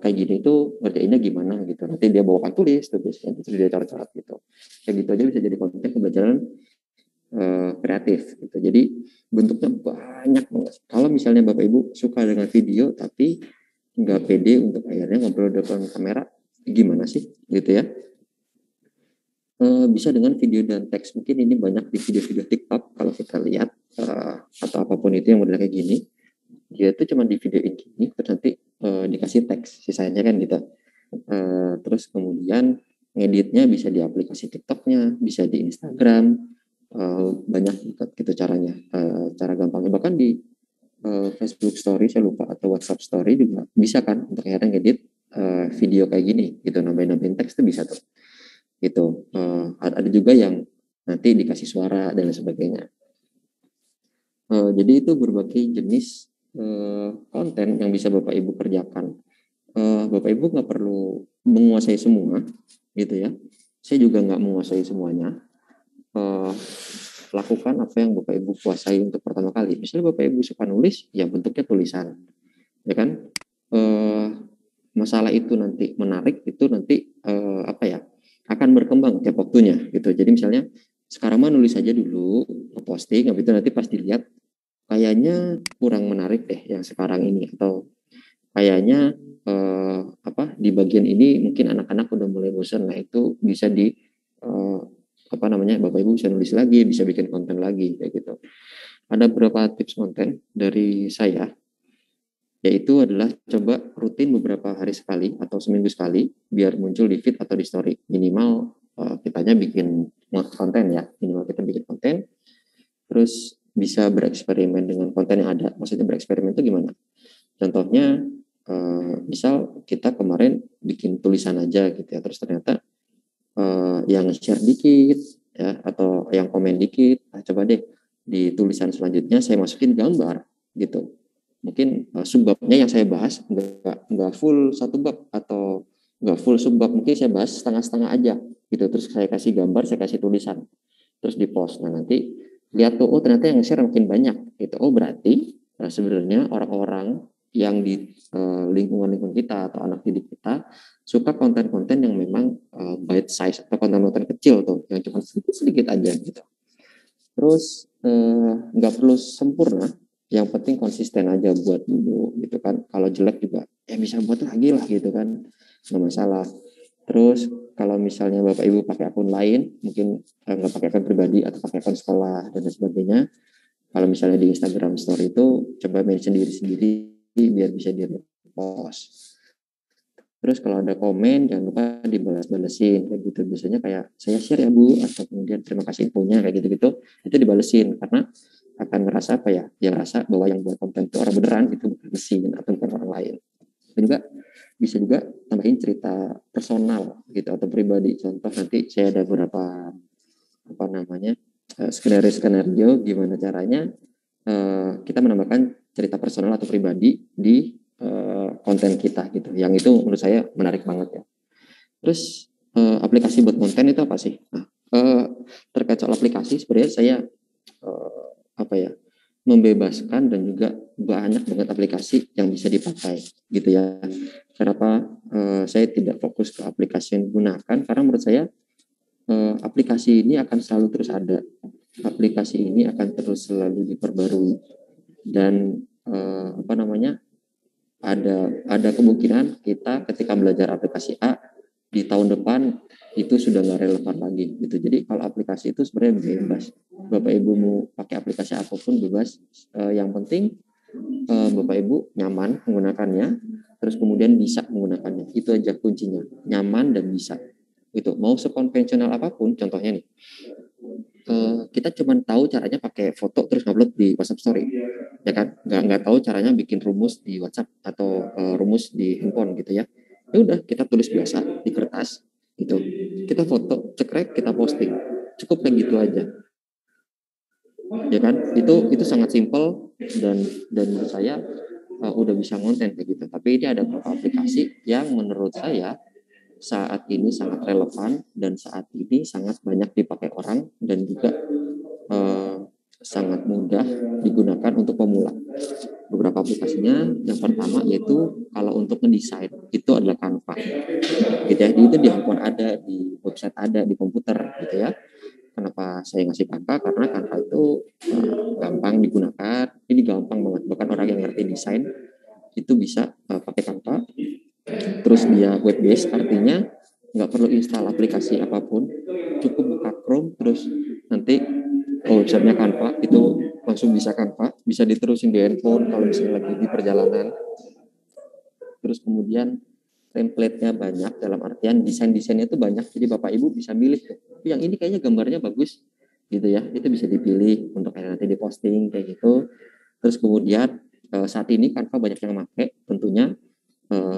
Speaker 1: kayak gini itu ngerjainnya gimana gitu. Nanti dia bawakan tulis tuh biasanya, terus dia coret-coret gitu. Kayak gitu aja bisa jadi konten pembelajaran kreatif gitu. Jadi bentuknya banyak banget. Kalau misalnya Bapak Ibu suka dengan video tapi nggak pede untuk akhirnya ngobrol depan kamera, gimana sih gitu ya? Bisa dengan video dan teks. Mungkin ini banyak di video-video TikTok kalau kita lihat atau apapun itu yang modelnya kayak gini. Dia tuh cuma di videoin gini, terus nanti dikasih teks, sisanya kan gitu. Terus kemudian ngeditnya bisa di aplikasi TikToknya, bisa di Instagram, banyak gitu caranya, cara gampangnya. Bahkan di Facebook Story saya lupa atau WhatsApp Story juga bisa kan untuk akhirnya ngedit video kayak gini gitu, nambahin teks itu bisa tuh gitu. Ada juga yang nanti dikasih suara dan lain sebagainya. Jadi itu berbagai jenis konten yang bisa Bapak Ibu kerjakan. Bapak Ibu nggak perlu menguasai semua gitu ya. Saya juga nggak menguasai semuanya. Lakukan apa yang Bapak Ibu kuasai untuk pertama kali. Misalnya Bapak Ibu suka nulis, ya bentuknya tulisan, ya kan. Masalah itu nanti menarik, itu nanti apa ya, akan berkembang tiap waktunya gitu. Jadi misalnya sekarang mah nulis aja dulu, posting, habis itu nanti pas dilihat kayaknya kurang menarik deh yang sekarang ini, atau kayaknya di bagian ini mungkin anak-anak udah mulai bosan. Nah itu bisa di Bapak Ibu bisa nulis lagi, bisa bikin konten lagi kayak gitu. Ada beberapa tips konten dari saya, yaitu adalah coba rutin beberapa hari sekali atau seminggu sekali biar muncul di feed atau di story. Minimal kitanya bikin konten ya, minimal kita bikin konten, terus bisa bereksperimen dengan konten yang ada. Maksudnya bereksperimen itu gimana? Contohnya misal kita kemarin bikin tulisan aja gitu ya, terus ternyata yang share dikit ya, atau yang komen dikit, coba deh di tulisan selanjutnya saya masukin gambar gitu. Mungkin subbabnya yang saya bahas nggak full satu bab atau nggak full subbab, mungkin saya bahas setengah-setengah aja gitu, terus saya kasih gambar, saya kasih tulisan, terus di post. Nah nanti lihat tuh, oh ternyata yang share makin banyak gitu. Oh berarti sebenarnya orang-orang yang di lingkungan kita atau anak didik kita suka konten-konten yang memang bite size atau konten-konten kecil tuh, yang cuma sedikit-sedikit aja gitu. Terus nggak perlu sempurna, yang penting konsisten aja buat dulu gitu kan. Kalau jelek juga ya bisa buat lagi lah gitu kan, nggak masalah. Terus kalau misalnya Bapak Ibu pakai akun lain, mungkin nggak pakai akun pribadi atau pakai akun sekolah dan sebagainya, kalau misalnya di Instagram Story itu coba mention diri sendiri biar bisa di repost. Terus kalau ada komen jangan lupa dibalas-balesin kayak gitu. Biasanya kayak saya share ya Bu, atau kemudian terima kasih infonya kayak gitu-gitu, itu dibalesin karena akan ngerasa apa ya, dia ngerasa bahwa yang buat konten itu orang beneran, itu bukan mesin atau bukan orang lain. Dan juga bisa juga tambahin cerita personal gitu atau pribadi. Contoh nanti saya ada beberapa skenario gimana caranya kita menambahkan cerita personal atau pribadi di konten kita gitu. Yang itu menurut saya menarik banget ya. Terus aplikasi buat konten itu apa sih? Nah, terkait soal aplikasi sebenarnya saya membebaskan dan juga banyak banget aplikasi yang bisa dipakai gitu ya. Kenapa saya tidak fokus ke aplikasi yang digunakan? Karena menurut saya aplikasi ini akan selalu terus ada. Aplikasi ini akan terus selalu diperbarui dan ada kemungkinan kita ketika belajar aplikasi A di tahun depan itu sudah nggak relevan lagi gitu. Jadi kalau aplikasi itu sebenarnya bebas. Bapak Ibu mau pakai aplikasi apapun bebas. Yang penting Bapak Ibu nyaman menggunakannya, terus kemudian bisa menggunakannya. Itu aja kuncinya, nyaman dan bisa. Itu mau sekonvensional apapun, contohnya nih. Kita cuma tahu caranya pakai foto terus upload di WhatsApp Story, ya kan? Nggak tahu caranya bikin rumus di WhatsApp atau rumus di handphone gitu ya. Ya udah kita tulis biasa di kertas gitu. Kita foto, cekrek, kita posting. Cukup kayak gitu aja. Ya kan? Itu sangat simpel dan menurut saya udah bisa konten kayak gitu. Tapi ini ada beberapa aplikasi yang menurut saya saat ini sangat relevan dan saat ini sangat banyak dipakai orang dan juga sangat mudah digunakan untuk pemula. Beberapa aplikasinya, yang pertama yaitu kalau untuk mendesain itu adalah Canva. Gitu ya, itu di handphone ada, di website ada, di komputer gitu ya. Kenapa saya ngasih Canva? Karena Canva itu gampang digunakan, ini gampang banget. Bahkan orang yang ngerti desain itu bisa pakai Canva. Terus dia web based, artinya nggak perlu install aplikasi apapun, cukup buka Chrome, terus nanti websitenya Canva, itu langsung bisa Canva, bisa diterusin di handphone kalau misalnya lagi di perjalanan. Terus kemudian template-nya banyak, dalam artian desain-desainnya itu banyak, jadi Bapak Ibu bisa milih tuh, yang ini kayaknya gambarnya bagus, gitu ya, itu bisa dipilih untuk nanti diposting kayak gitu. Terus kemudian saat ini Canva banyak yang pakai, tentunya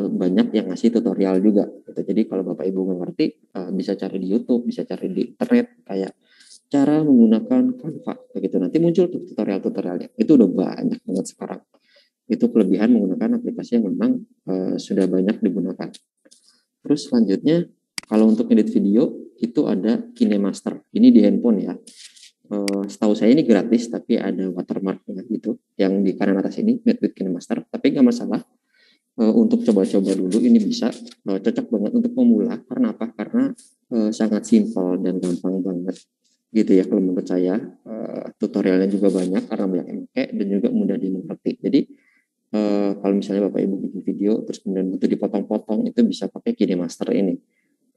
Speaker 1: banyak yang ngasih tutorial juga gitu. Jadi kalau Bapak Ibu nggak ngerti, bisa cari di YouTube, bisa cari di internet kayak cara menggunakan Canva begitu. Nanti muncul tuh tutorial-tutorialnya. Itu udah banyak banget sekarang. Itu kelebihan menggunakan aplikasi yang memang sudah banyak digunakan. Terus selanjutnya kalau untuk edit video itu ada KineMaster. Ini di handphone ya. Setahu saya ini gratis tapi ada watermarknya gitu. Yang di kanan atas ini Made with KineMaster. Tapi nggak masalah. Untuk coba-coba dulu ini bisa cocok banget untuk pemula. Karena apa? Karena sangat simpel dan gampang banget gitu ya kalau menurut saya. Tutorialnya juga banyak karena banyak yang pakai dan juga mudah dimengerti. Jadi kalau misalnya Bapak Ibu bikin video terus kemudian butuh dipotong-potong, itu bisa pakai KineMaster ini.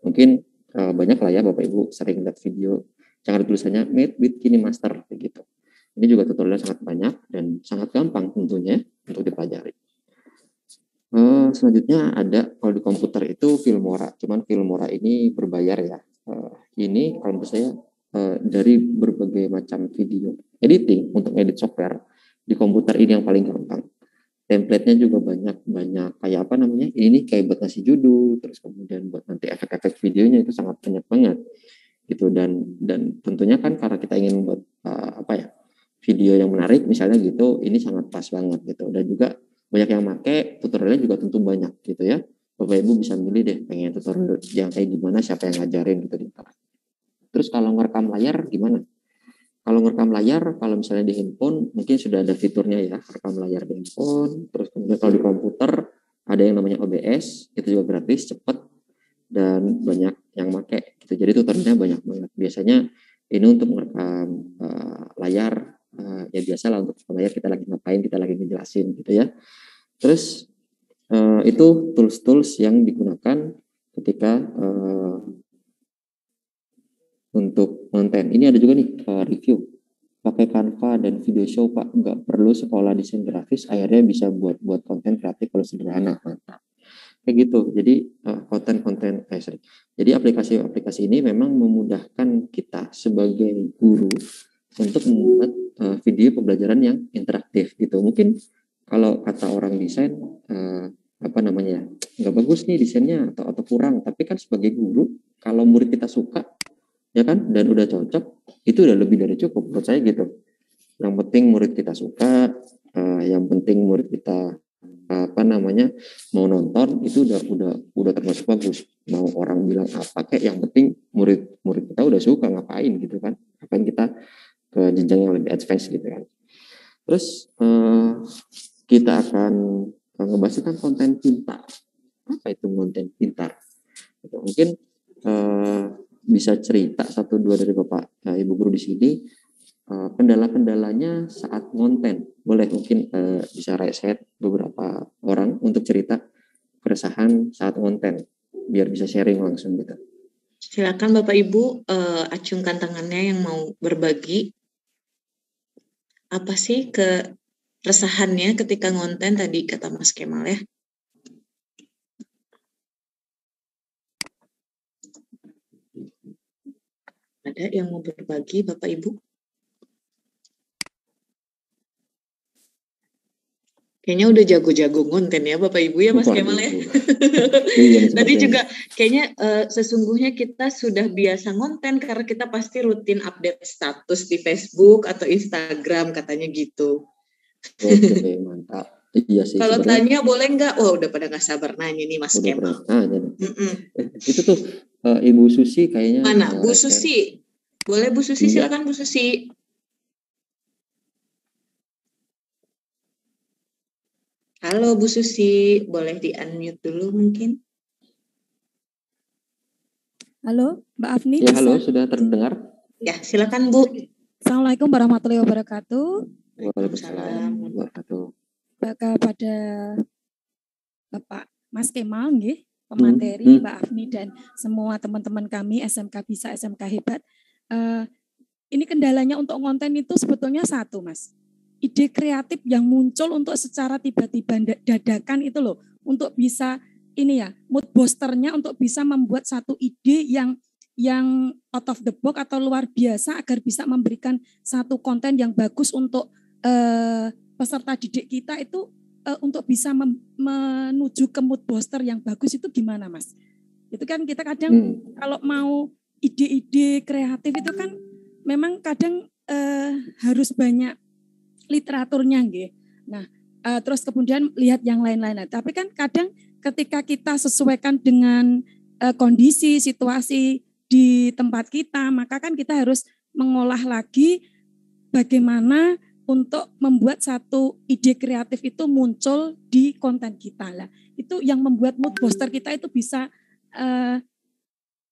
Speaker 1: Mungkin banyak lah ya Bapak Ibu sering lihat video yang ada tulisannya Made with KineMaster gitu. Ini juga tutorialnya sangat banyak dan sangat gampang tentunya untuk dipelajari. Selanjutnya ada kalau di komputer itu Filmora, cuman Filmora ini berbayar ya. Ini kalau menurut saya dari berbagai macam video editing untuk edit software di komputer ini yang paling gampang. Template-nya juga banyak kayak apa namanya? Ini kayak buat ngasih judul, terus kemudian buat nanti efek-efek videonya itu sangat banyak banget gitu. Dan tentunya kan karena kita ingin membuat video yang menarik misalnya gitu, ini sangat pas banget gitu. Dan juga banyak yang pakai, tutorialnya juga tentu banyak gitu ya. Bapak Ibu bisa milih deh pengen tutorial yang kayak gimana, siapa yang ngajarin gitu. Terus kalau ngerekam layar gimana? Kalau ngerekam layar, kalau misalnya di handphone mungkin sudah ada fiturnya ya, rekam layar di handphone. Terus kemudian kalau di komputer ada yang namanya OBS, itu juga gratis, cepat dan banyak yang pakai gitu. Jadi tutorialnya banyak banget. Biasanya ini untuk merekam layar, ya biasalah untuk layar kita lagi ngapain, kita lagi ngejelasin gitu ya. Terus itu tools-tools yang digunakan ketika untuk konten. Ini ada juga nih review pakai Canva dan Video Show Pak, nggak perlu sekolah desain grafis, akhirnya bisa buat konten kreatif kalau sederhana, mantap kayak gitu. Jadi jadi aplikasi ini memang memudahkan kita sebagai guru untuk membuat video pembelajaran yang interaktif gitu. Mungkin kalau kata orang desain nggak bagus nih desainnya atau kurang, tapi kan sebagai guru kalau murid kita suka ya kan dan udah cocok, itu udah lebih dari cukup menurut saya gitu. Yang penting murid kita suka, yang penting murid kita mau nonton, itu udah termasuk bagus. Mau orang bilang apa kayak, yang penting murid kita udah suka, ngapain gitu kan, ngapain kita ke jenjang yang lebih advance gitu kan. Terus kita akan ngebahas tentang konten pintar. Apa itu konten pintar? Gitu. Mungkin bisa cerita 1-2 dari Bapak Ibu guru di sini, kendala-kendalanya saat konten. Boleh mungkin bisa raise beberapa orang untuk cerita keresahan saat konten, biar bisa sharing langsung gitu.
Speaker 2: Silakan Bapak Ibu acungkan tangannya yang mau berbagi. Apa sih keresahannya ketika ngonten tadi kata Mas Kemal ya? Ada yang mau berbagi Bapak Ibu? Kayaknya udah jago-jago konten ya Bapak Ibu ya Mas Kemal ya. Tadi juga kayaknya sesungguhnya kita sudah biasa ngonten karena kita pasti rutin update status di Facebook atau Instagram katanya gitu.
Speaker 1: Oke, mantap. Iya sih.
Speaker 2: Kalau tanya boleh nggak? Wah udah pada nggak sabar nanya nih Mas Kemal.
Speaker 1: Itu tuh Ibu Susi kayaknya.
Speaker 2: Mana? Bu Susi. Boleh Bu Susi, silakan Bu Susi. Halo Bu Susi, boleh di-unmute dulu mungkin?
Speaker 5: Halo, Mbak Afni.
Speaker 1: Ya, halo, sudah terdengar?
Speaker 2: Ya, silakan Bu.
Speaker 5: Assalamualaikum warahmatullahi wabarakatuh.
Speaker 1: Waalaikumsalam warahmatullahi wabarakatuh.
Speaker 5: Kepada Bapak Mas Kemal, nggih, pemateri, Mbak Afni dan semua teman-teman kami SMK Bisa, SMK Hebat. Ini kendalanya untuk konten itu sebetulnya satu, Mas. Ide kreatif yang muncul untuk secara tiba-tiba dadakan itu loh, untuk bisa ini ya, mood boosternya untuk bisa membuat satu ide yang yang out of the box atau luar biasa agar bisa memberikan satu konten yang bagus untuk peserta didik kita itu untuk bisa menuju ke mood booster yang bagus itu gimana Mas? Itu kan kita kadang kalau mau ide-ide kreatif itu kan memang kadang harus banyak literaturnya nggih. Nah, terus kemudian lihat yang lain-lain. Tapi kan kadang ketika kita sesuaikan dengan kondisi, situasi di tempat kita, maka kan kita harus mengolah lagi bagaimana untuk membuat satu ide kreatif itu muncul di konten kita lah. Itu yang membuat mood booster kita itu bisa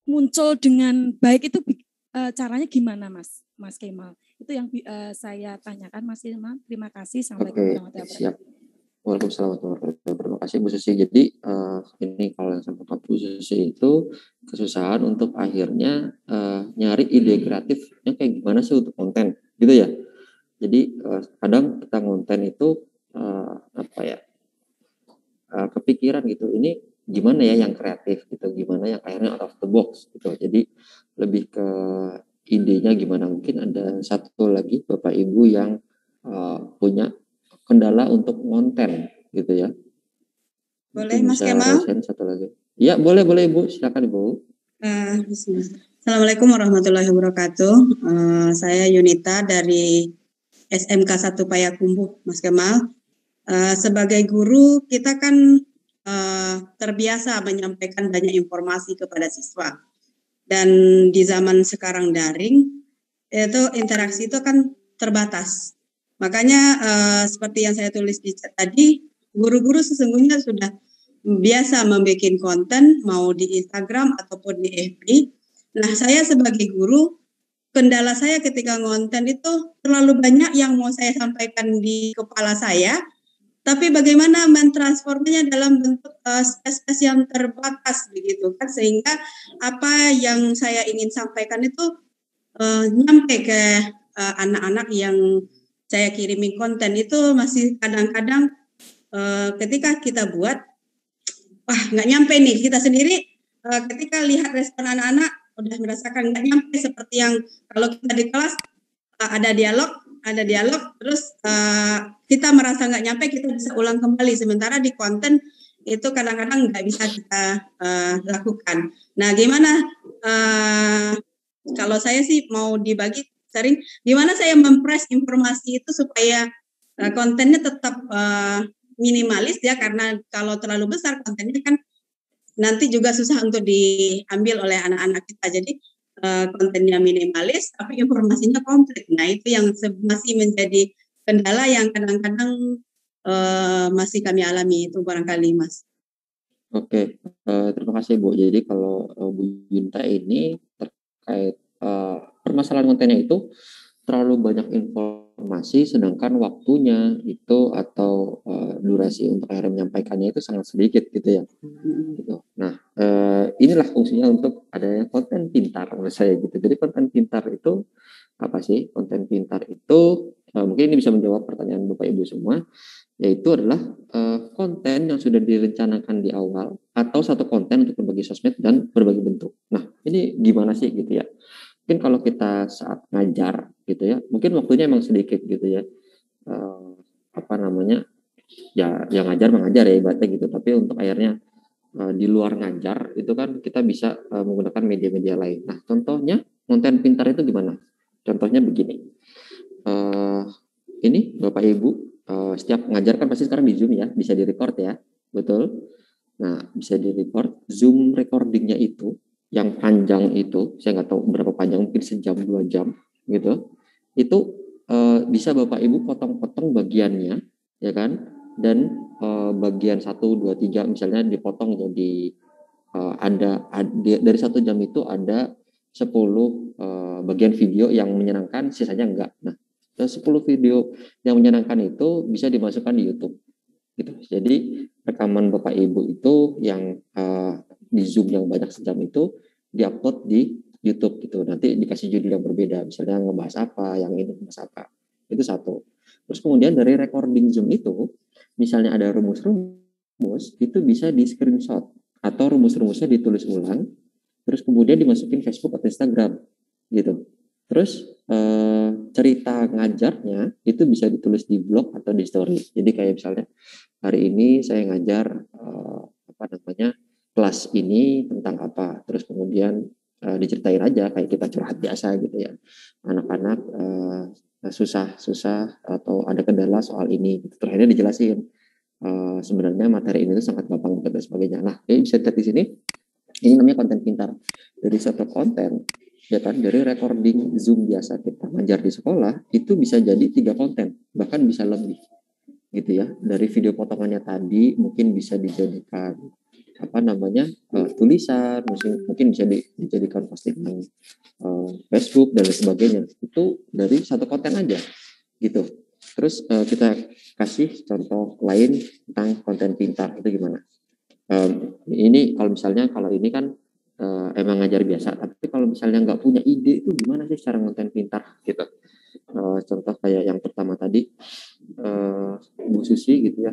Speaker 5: muncul dengan baik itu caranya gimana Mas Kemal? Itu yang saya tanyakan Mas Kemal. Terima kasih. Assalamualaikum warahmatullahi wabarakatuh.
Speaker 1: Siap. Waalaikumsalam warahmatullahi wabarakatuh. Terima kasih Bu Susi. Jadi ini kalau yang sama Bu Susi itu kesusahan untuk akhirnya nyari ide kreatifnya kayak gimana sih untuk konten gitu ya. Jadi kadang kita konten itu kepikiran gitu, ini gimana ya yang kreatif gitu, gimana yang akhirnya out of the box gitu. Jadi lebih ke idenya gimana. Mungkin ada satu lagi Bapak Ibu yang punya kendala untuk konten gitu ya.
Speaker 6: Boleh Mas Kemal?
Speaker 1: Satu lagi. Ya boleh Ibu, silakan Ibu.
Speaker 6: Assalamualaikum warahmatullahi wabarakatuh. Saya Yunita dari SMK 1 Payakumbuh, Mas Kemal. Sebagai guru kita kan terbiasa menyampaikan banyak informasi kepada siswa. Dan di zaman sekarang daring, itu interaksi itu kan terbatas. Makanya seperti yang saya tulis di chat tadi, guru-guru sesungguhnya sudah biasa membuat konten, mau di Instagram ataupun di FB. Nah, saya sebagai guru, kendala saya ketika ngonten itu terlalu banyak yang mau saya sampaikan di kepala saya, tapi bagaimana mentransformnya dalam bentuk space yang terbatas begitu kan, sehingga apa yang saya ingin sampaikan itu nyampe ke anak-anak yang saya kirimin konten itu masih kadang-kadang ketika kita buat, wah nggak nyampe nih, kita sendiri ketika lihat respon anak-anak udah merasakan nggak nyampe seperti yang kalau kita di kelas ada dialog, terus kita merasa nggak nyampe, kita bisa ulang kembali. Sementara di konten itu kadang-kadang nggak bisa kita lakukan. Nah, gimana kalau saya sih mau dibagi sering, gimana saya mempres informasi itu supaya kontennya tetap minimalis ya, karena kalau terlalu besar kontennya kan nanti juga susah untuk diambil oleh anak-anak kita. Jadi kontennya minimalis tapi informasinya komplit. Nah, itu yang masih menjadi kendala yang kadang-kadang masih kami alami itu barangkali Mas.
Speaker 1: Oke, terima kasih Bu. Jadi kalau Bu Yunta ini terkait permasalahan kontennya itu terlalu banyak informasi, sedangkan waktunya itu atau durasi untuk akhirnya menyampaikannya itu sangat sedikit gitu ya. Gitu. Nah, inilah fungsinya untuk adanya konten pintar menurut saya gitu. Jadi konten pintar itu apa sih? Konten pintar itu mungkin ini bisa menjawab pertanyaan Bapak Ibu semua, yaitu adalah konten yang sudah direncanakan di awal atau satu konten untuk berbagai sosmed dan berbagai bentuk. Nah, ini gimana sih gitu ya? Mungkin kalau kita saat ngajar gitu ya, mungkin waktunya emang sedikit gitu ya, ya ngajar mengajar ya ibaratnya gitu. Tapi untuk akhirnya di luar ngajar itu kan kita bisa menggunakan media-media lain. Nah, contohnya konten pintar itu gimana? Contohnya begini, ini Bapak Ibu setiap ngajar kan pasti sekarang di Zoom ya, bisa di-record ya, betul? Nah, bisa di-record, Zoom recordingnya itu yang panjang itu, saya nggak tahu berapa panjang, mungkin sejam 2 jam gitu, itu bisa Bapak Ibu potong-potong bagiannya, ya kan, dan bagian 1, 2, 3 misalnya dipotong jadi dari 1 jam itu ada 10 bagian video yang menyenangkan, sisanya enggak. Nah, 10 video yang menyenangkan itu bisa dimasukkan di YouTube gitu. Jadi rekaman Bapak Ibu itu yang di Zoom yang banyak sejam itu diupload di YouTube gitu. Nanti dikasih judul yang berbeda, misalnya ngebahas apa, yang ini ngebahas apa. Itu satu. Terus kemudian dari recording Zoom itu, misalnya ada rumus-rumus, itu bisa di screenshot atau rumus-rumusnya ditulis ulang, terus kemudian dimasukin Facebook atau Instagram gitu. Terus cerita ngajarnya itu bisa ditulis di blog atau di story. Jadi kayak misalnya hari ini saya ngajar kelas ini tentang apa, terus kemudian diceritain aja kayak kita curhat biasa gitu ya, anak-anak susah atau ada kendala soal ini, terus akhirnya dijelasin sebenarnya materi ini tuh sangat gampang dan sebagainya. Nah, bisa dilihat di sini, ini namanya konten pintar. Dari satu konten, ya kan, dari recording Zoom biasa kita ngajar di sekolah itu bisa jadi 3 konten, bahkan bisa lebih gitu ya. Dari video potongannya tadi mungkin bisa dijadikan tulisan, mungkin bisa dijadikan postingan Facebook dan sebagainya. Itu dari satu konten aja gitu. Terus kita kasih contoh lain tentang konten pintar itu gimana. Ini kalau ini kan emang ngajar biasa, tapi kalau misalnya nggak punya ide itu gimana sih cara konten pintar gitu. Contoh kayak yang pertama tadi, Bu Susi gitu ya,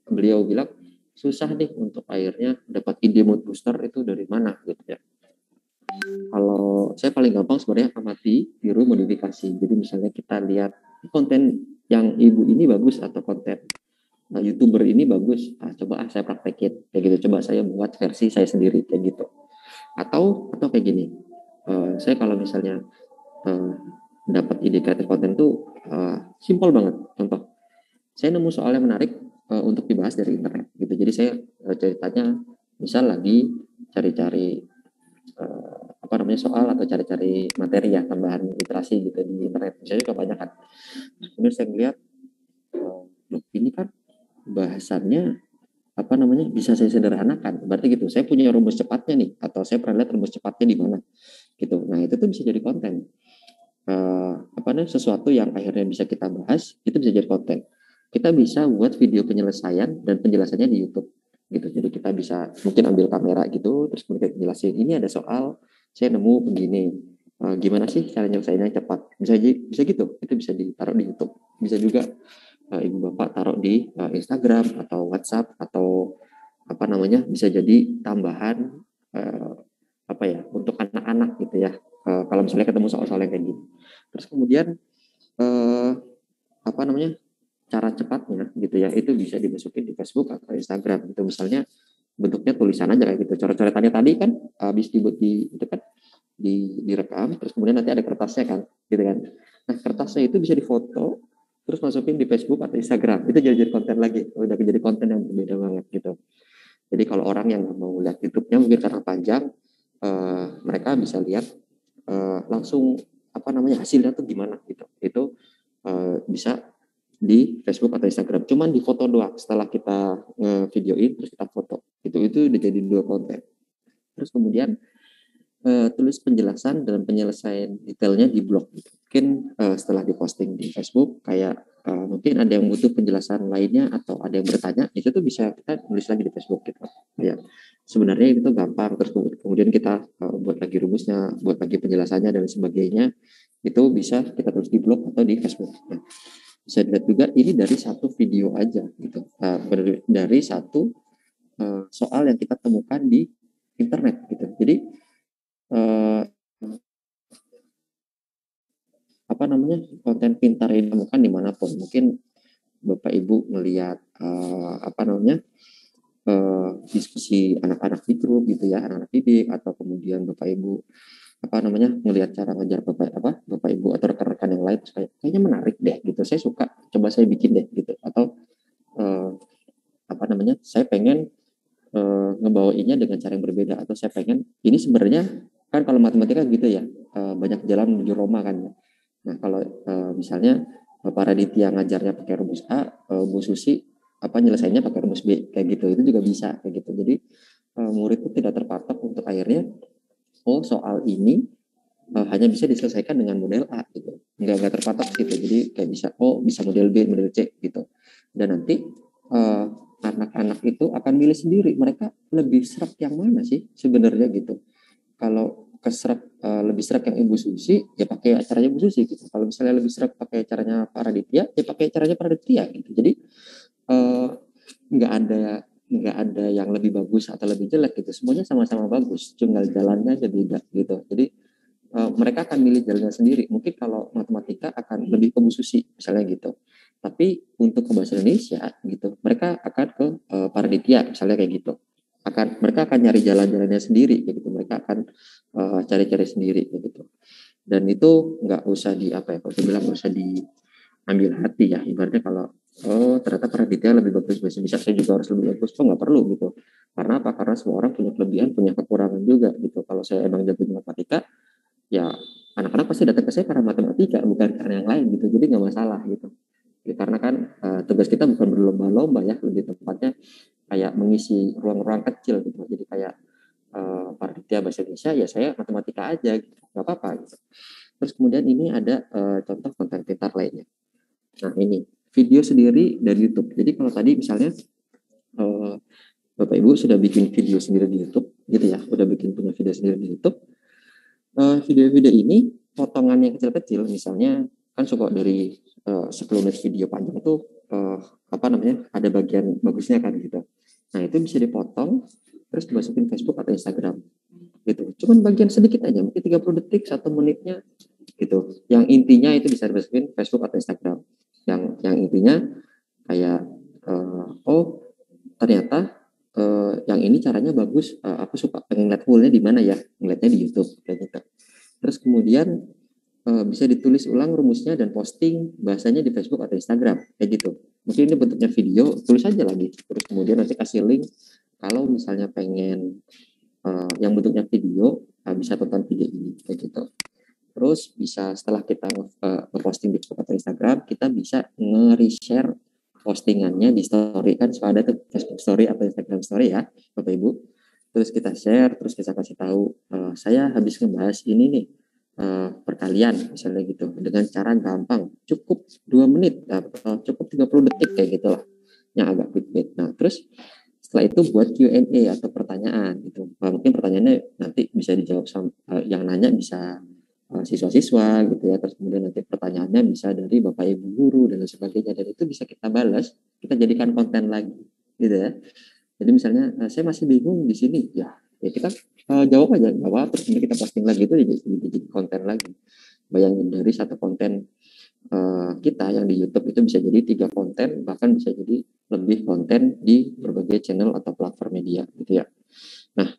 Speaker 1: beliau bilang susah nih untuk akhirnya dapat ide mood booster itu dari mana gitu ya. Kalau saya paling gampang sebenarnya amati, tiru, modifikasi. Jadi misalnya kita lihat konten yang ibu ini bagus atau konten YouTuber ini bagus, coba saya praktekin kayak gitu, coba saya buat versi saya sendiri kayak gitu. Atau kayak gini, saya kalau misalnya dapat ide kreatif konten tuh simpel banget. Contoh, saya nemu soal yang menarik untuk dibahas dari internet gitu. Jadi saya ceritanya misal lagi cari-cari soal atau cari-cari materi ya, tambahan literasi gitu di internet. Misalnya kebanyakan. Kemudian saya ngeliat ini kan bahasannya bisa saya sederhanakan. Berarti gitu, saya punya rumus cepatnya nih, atau saya pernah lihat rumus cepatnya di mana gitu. Nah, itu tuh bisa jadi konten. Sesuatu yang akhirnya bisa kita bahas, itu bisa jadi konten. Kita bisa buat video penyelesaian dan penjelasannya di YouTube gitu. Jadi kita bisa mungkin ambil kamera gitu, terus kemudian jelasin, ini ada soal, saya nemu begini, gimana sih cara nyelesainnya cepat, bisa gitu, itu bisa ditaruh di YouTube. Bisa juga ibu bapak taruh di Instagram atau WhatsApp, atau bisa jadi tambahan untuk anak-anak gitu ya, kalau misalnya ketemu soal-soal yang kayak gini. Terus kemudian cara cepatnya gitu ya, itu bisa dimasukin di Facebook atau Instagram gitu. Misalnya bentuknya tulisan aja kayak gitu, coret-coretannya tadi kan habis direkam, terus kemudian nanti ada kertasnya kan gitu kan. Nah, kertasnya itu bisa difoto terus masukin di Facebook atau Instagram, itu jadi konten lagi, udah jadi konten yang berbeda banget gitu. Jadi kalau orang yang mau lihat YouTube-nya mungkin karena panjang, mereka bisa lihat langsung hasilnya tuh gimana gitu. Itu bisa di Facebook atau Instagram, cuman di foto doang. Setelah kita videoin terus kita foto, itu udah jadi 2 konten. Terus kemudian tulis penjelasan dan penyelesaian detailnya di blog gitu. Mungkin setelah diposting di Facebook, kayak mungkin ada yang butuh penjelasan lainnya atau ada yang bertanya, itu tuh bisa kita tulis lagi di Facebook gitu ya. Sebenarnya itu gampang. Terus kemudian kita buat lagi rumusnya, buat lagi penjelasannya dan sebagainya, itu bisa kita tulis di blog atau di Facebook ya. Bisa dilihat juga ini dari satu video aja gitu, dari satu soal yang kita temukan di internet gitu. Jadi konten pintar ini ditemukan dimanapun. Mungkin Bapak Ibu melihat diskusi anak-anak di grup gitu ya, anak-anak didik, atau kemudian Bapak Ibu melihat cara ngajar Bapak Ibu atau rekan-rekan yang lain, kayaknya menarik deh gitu, saya suka, coba saya bikin deh gitu. Atau saya pengen ngebawainnya dengan cara yang berbeda, atau saya pengen, ini sebenarnya kan kalau matematika gitu ya, banyak jalan menuju Roma kan ya. Nah, kalau misalnya Bapak Raditya ngajarnya pakai rumus A, Bu Susi nyelesainnya pakai rumus B kayak gitu, itu juga bisa kayak gitu. Jadi murid itu tidak terpatok untuk akhirnya soal ini hanya bisa diselesaikan dengan model A gitu, nggak terpatok gitu. Jadi kayak bisa model B, model C gitu. Dan nanti anak-anak itu akan milih sendiri, mereka lebih serap yang mana sih sebenarnya gitu. Kalau lebih serap yang Ibu Susi, ya pakai caranya Ibu Susi gitu. Kalau misalnya lebih serap pakai caranya Pak Raditya, ya pakai caranya Pak Raditya gitu. Jadi nggak ada nggak ada yang lebih bagus atau lebih jelek gitu, semuanya sama-sama bagus, tinggal jalannya aja beda gitu. Jadi mereka akan milih jalannya sendiri. Mungkin kalau matematika akan lebih ke Bu Susi misalnya gitu, tapi untuk ke bahasa Indonesia gitu mereka akan ke Paraditya misalnya kayak gitu. Mereka akan nyari jalan-jalannya sendiri kayak gitu, mereka akan cari-cari sendiri kayak gitu. Dan itu nggak usah kalau saya bilang nggak usah diambil hati ya, ibaratnya kalau ternyata Praditya lebih bagus bahasa Indonesia, saya juga harus lebih bagus, nggak perlu gitu. Karena apa? Karena semua orang punya kelebihan, punya kekurangan juga gitu. Kalau saya emang jago matematika, ya anak-anak pasti datang ke saya karena matematika, bukan karena yang lain gitu. Jadi nggak masalah gitu. Ya, karena kan tugas kita bukan berlomba-lomba ya, lebih tepatnya kayak mengisi ruang-ruang kecil gitu. Jadi kayak Parditya bahasa Indonesia, ya saya matematika aja gitu, nggak apa-apa gitu. Terus kemudian ini ada contoh konten pintar lainnya. Nah ini video sendiri dari YouTube. Jadi kalau tadi misalnya Bapak Ibu sudah bikin video sendiri di YouTube gitu ya, udah punya video sendiri di YouTube. Video-video ini potongannya kecil-kecil, misalnya kan suka dari 10 menit video panjang itu ada bagian bagusnya kan gitu. Nah itu bisa dipotong terus dimasukin Facebook atau Instagram gitu. Cuman bagian sedikit aja, mungkin 30 detik, 1 menitnya gitu. Yang intinya itu bisa dimasukin Facebook atau Instagram. Yang intinya kayak ternyata yang ini caranya bagus, aku suka pengen lihat fullnya di mana ya, ngeliatnya di YouTube kayak gitu. Terus kemudian bisa ditulis ulang rumusnya dan posting bahasanya di Facebook atau Instagram kayak gitu. Mungkin ini bentuknya video, tulis aja lagi. Terus kemudian nanti kasih link kalau misalnya pengen yang bentuknya video, bisa tonton video ini kayak gitu. Terus bisa setelah kita nge-posting di Facebook atau Instagram, kita bisa nge-reshare postingannya di story, kan suka ada tuh Facebook story atau Instagram story ya Bapak Ibu. Terus kita share, terus kita kasih tahu saya habis ngebahas ini nih perkalian misalnya gitu, dengan cara gampang, cukup 2 menit atau cukup 30 detik kayak gitulah, yang agak quick. Nah terus setelah itu buat Q&A atau pertanyaan gitu. Mungkin pertanyaannya nanti bisa dijawab sama yang nanya bisa siswa-siswa gitu ya. Terus kemudian nanti pertanyaannya bisa dari Bapak Ibu guru dan sebagainya, dan itu bisa kita balas, kita jadikan konten lagi gitu ya. Jadi misalnya saya masih bingung di sini ya kita jawab aja, terus kemudian kita posting lagi, itu jadi konten lagi. Bayangin dari satu konten kita yang di YouTube itu bisa jadi 3 konten, bahkan bisa jadi lebih konten di berbagai channel atau platform media gitu ya. Nah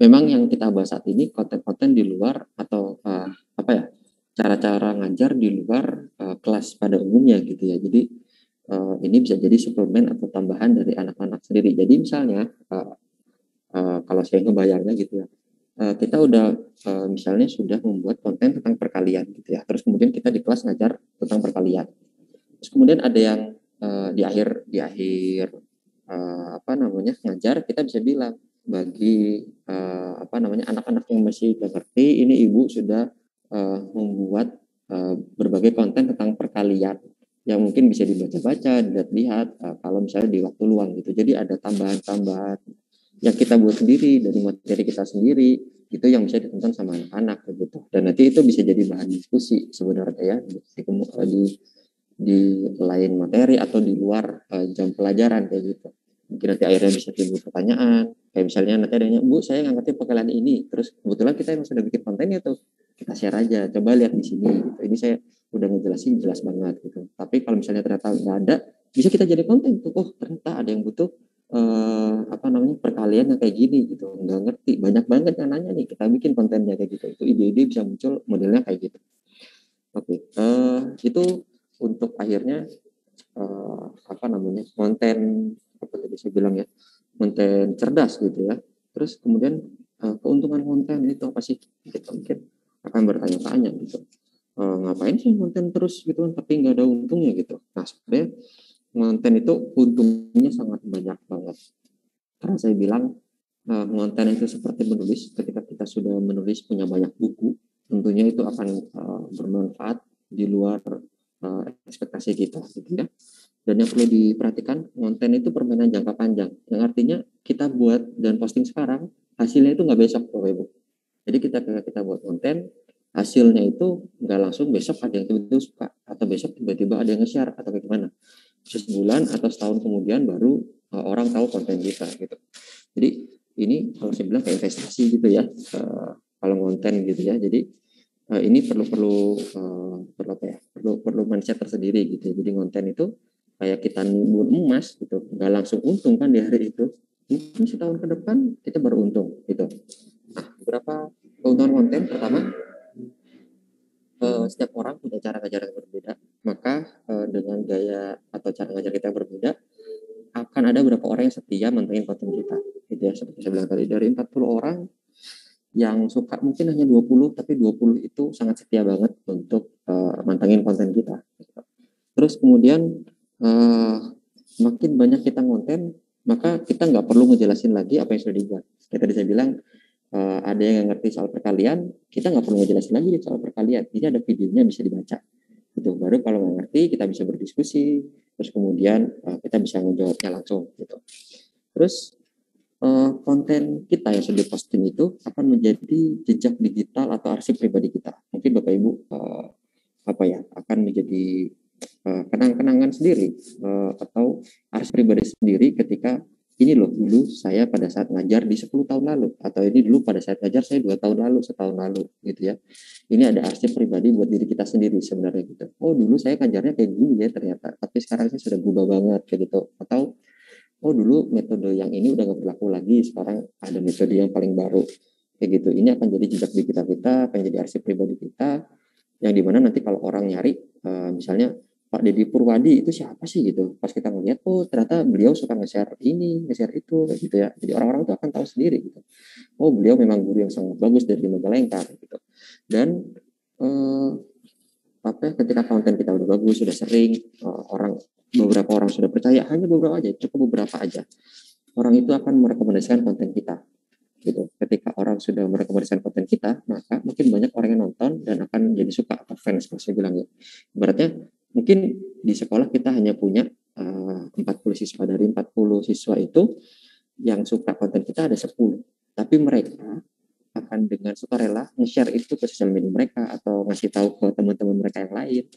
Speaker 1: memang yang kita bahas saat ini konten-konten di luar atau cara-cara ngajar di luar kelas pada umumnya gitu ya. Jadi ini bisa jadi suplemen atau tambahan dari anak-anak sendiri. Jadi misalnya kalau saya ngebayangnya gitu ya, kita udah misalnya sudah membuat konten tentang perkalian gitu ya. Terus kemudian kita di kelas ngajar tentang perkalian. Terus kemudian ada yang di akhir ngajar, kita bisa bilang bagi anak-anak yang masih gak ngerti, ini ibu sudah membuat berbagai konten tentang perkalian yang mungkin bisa dibaca-baca, dilihat kalau misalnya di waktu luang gitu. Jadi ada tambahan-tambahan yang kita buat sendiri dari materi kita sendiri, itu yang bisa ditonton sama anak-anak gitu. Dan nanti itu bisa jadi bahan diskusi sebenarnya ya di lain materi atau di luar jam pelajaran kayak gitu. Mungkin nanti akhirnya bisa timbul pertanyaan, kayak misalnya nanti adanya, Bu saya nggak ngerti perkalian ini, terus kebetulan kita yang sudah bikin kontennya tuh, kita share aja, coba lihat di sini gitu. Ini saya udah ngejelasin jelas banget gitu. Tapi kalau misalnya ternyata nggak ada, bisa kita jadi konten tuh, ternyata ada yang butuh perkalian yang kayak gini gitu, nggak ngerti, banyak banget yang nanya nih, kita bikin kontennya kayak gitu. Itu ide-ide bisa muncul modelnya kayak gitu. Oke, itu untuk akhirnya konten apa tadi saya bilang ya, konten cerdas gitu ya. Terus kemudian keuntungan konten itu apa sih? Kita mungkin akan bertanya-tanya gitu. Ngapain sih konten terus gitu kan, tapi nggak ada untungnya gitu. Nah sebenarnya konten itu untungnya sangat banyak banget. Karena saya bilang konten itu seperti menulis. Ketika kita sudah menulis punya banyak buku, tentunya itu akan bermanfaat di luar ekspektasi kita gitu ya. Dan yang perlu diperhatikan, konten itu permainan jangka panjang, yang artinya kita buat dan posting sekarang, hasilnya itu nggak besok Bapak Ibu. Jadi kita buat konten, hasilnya itu nggak langsung besok ada yang tiba-tiba suka, atau besok tiba-tiba ada yang nge-share atau bagaimana. Sebulan atau setahun kemudian baru orang tahu konten kita gitu. Jadi ini kalau saya bilang kayak investasi gitu ya, kalau konten gitu ya. Jadi ini perlu mindset tersendiri gitu. Jadi konten itu kayak kita nimbun emas gitu, nggak langsung untung kan di hari itu. Mungkin setahun ke depan kita baru untung gitu. Nah, beberapa keuntungan konten. Pertama, setiap orang punya cara ngajar yang berbeda, maka dengan gaya atau cara ngajar kita yang berbeda, akan ada beberapa orang yang setia mantengin konten kita gitu ya. Seperti saya bilang tadi, dari 40 orang yang suka mungkin hanya 20, tapi 20 itu sangat setia banget untuk mantengin konten kita. Terus kemudian makin banyak kita konten, maka kita nggak perlu ngejelasin lagi apa yang sudah dibuat. Kayak tadi saya bilang, ada yang ngerti soal perkalian, kita nggak perlu ngejelasin lagi soal perkalian. Ini ada videonya bisa dibaca. Gitu. Baru kalau nggak ngerti kita bisa berdiskusi, terus kemudian kita bisa menjawabnya langsung. Gitu. Terus konten kita yang sudah posting itu akan menjadi jejak digital atau arsip pribadi kita. Mungkin Bapak Ibu akan menjadi kenang-kenangan sendiri atau arsip pribadi sendiri ketika ini loh dulu saya pada saat ngajar di 10 tahun lalu, atau ini dulu pada saat ngajar saya 2 tahun lalu, setahun lalu gitu ya. Ini ada arsip pribadi buat diri kita sendiri sebenarnya gitu. Oh dulu saya ngajarnya kayak gini ya ternyata, tapi sekarang saya sudah berubah banget kayak gitu. Atau oh dulu metode yang ini udah gak berlaku lagi, sekarang ada metode yang paling baru kayak gitu. Ini akan jadi jejak digital kita, akan jadi arsip pribadi kita, yang dimana nanti kalau orang nyari misalnya Pak Deddy Purwadi itu siapa sih gitu, pas kita ngeliat oh ternyata beliau suka nge-share ini, nge-share itu gitu ya. Jadi orang-orang itu akan tahu sendiri gitu, oh beliau memang guru yang sangat bagus dari Majalengka gitu. Dan ketika konten kita udah bagus, sudah sering, beberapa orang sudah percaya, hanya beberapa aja, cukup beberapa aja, orang itu akan merekomendasikan konten kita gitu. Ketika orang sudah merekomendasikan konten kita, maka mungkin banyak orang yang nonton dan akan jadi suka atau fans, kalau saya bilang ya. Ibaratnya mungkin di sekolah kita hanya punya 40 siswa, dari 40 siswa itu yang suka konten kita ada 10, tapi mereka akan dengan sukarela nge-share itu ke sosial media mereka atau ngasih tahu ke teman-teman mereka yang lain.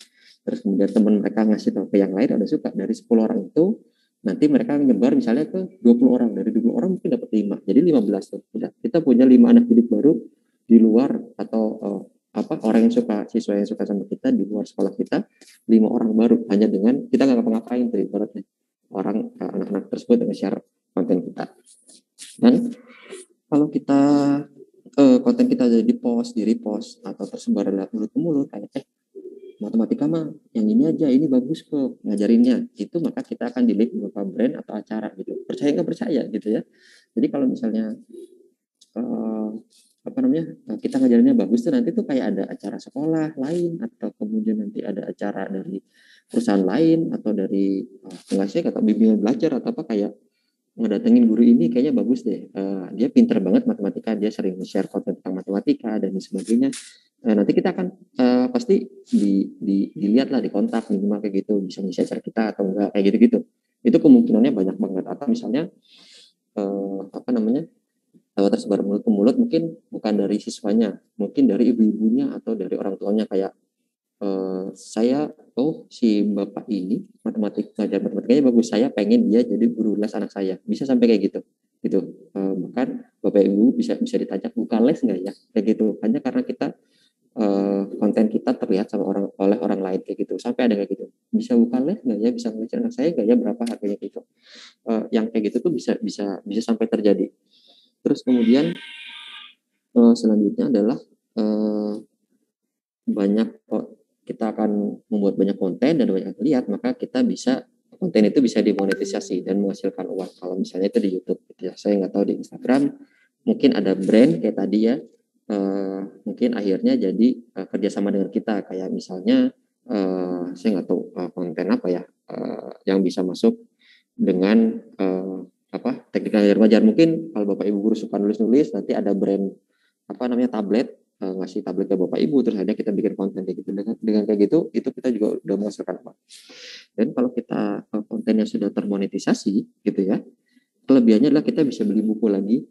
Speaker 1: Terus kemudian teman mereka ngasih tahu ke yang lain, ada suka. Dari 10 orang itu nanti mereka nyebar misalnya ke 20 orang, dari 20 orang mungkin dapat 5, jadi 15 tuh. Udah, kita punya 5 anak didik baru di luar, atau orang yang suka, siswa yang suka sama kita di luar sekolah kita, 5 orang baru hanya dengan kita nggak ngapa-ngapain tuh ibaratnya. Anak-anak tersebut yang share konten kita. Dan kalau kita konten kita jadi di repost atau tersebar lewat mulut ke mulut, kayak matematika mah yang ini aja, ini bagus kok ngajarinnya itu, maka kita akan di-link beberapa brand atau acara gitu. Percaya nggak percaya gitu ya. Jadi kalau misalnya kita ngajarinnya bagus tuh, nanti tuh kayak ada acara sekolah lain, atau kemudian nanti ada acara dari perusahaan lain, atau dari atau bimbingan belajar atau apa, kayak ngedatengin guru ini kayaknya bagus deh, dia pinter banget matematika, dia sering share konten tentang matematika dan sebagainya. Nanti kita akan pasti dilihat lah, dikontak minimal kayak gitu, bisa ngisi acara kita atau enggak kayak gitu-gitu. Itu kemungkinannya banyak banget. Atau misalnya tersebar mulut ke mulut, mungkin bukan dari siswanya, mungkin dari ibu-ibunya atau dari orang tuanya, kayak si bapak ini ngajar matematikanya bagus, saya pengen dia jadi guru les anak saya, bisa sampai kayak gitu. Bahkan bapak ibu bisa ditanya, buka les nggak ya, kayak gitu, hanya karena kita konten kita terlihat oleh orang lain kayak gitu, sampai ada kayak gitu, bisa buka les nggak ya, bisa ngajar anak saya nggak ya, berapa harganya gitu. Yang kayak gitu tuh bisa sampai terjadi. Terus kemudian selanjutnya adalah kita akan membuat banyak konten dan banyak lihat, maka konten itu bisa dimonetisasi dan menghasilkan uang. Kalau misalnya itu di YouTube gitu ya, saya nggak tahu di Instagram, mungkin ada brand kayak tadi ya, mungkin akhirnya jadi kerjasama dengan kita, kayak misalnya saya nggak tahu konten apa ya yang bisa masuk dengan teknik ngajar. Mungkin kalau Bapak Ibu guru suka nulis-nulis, nanti ada brand tablet, ngasih tablet ke Bapak Ibu, terus akhirnya kita bikin konten kayak gitu. Dengan kayak gitu, itu kita juga udah menghasilkan uang. Dan kalau kita kontennya sudah termonetisasi gitu ya, kelebihannya adalah kita bisa beli buku lagi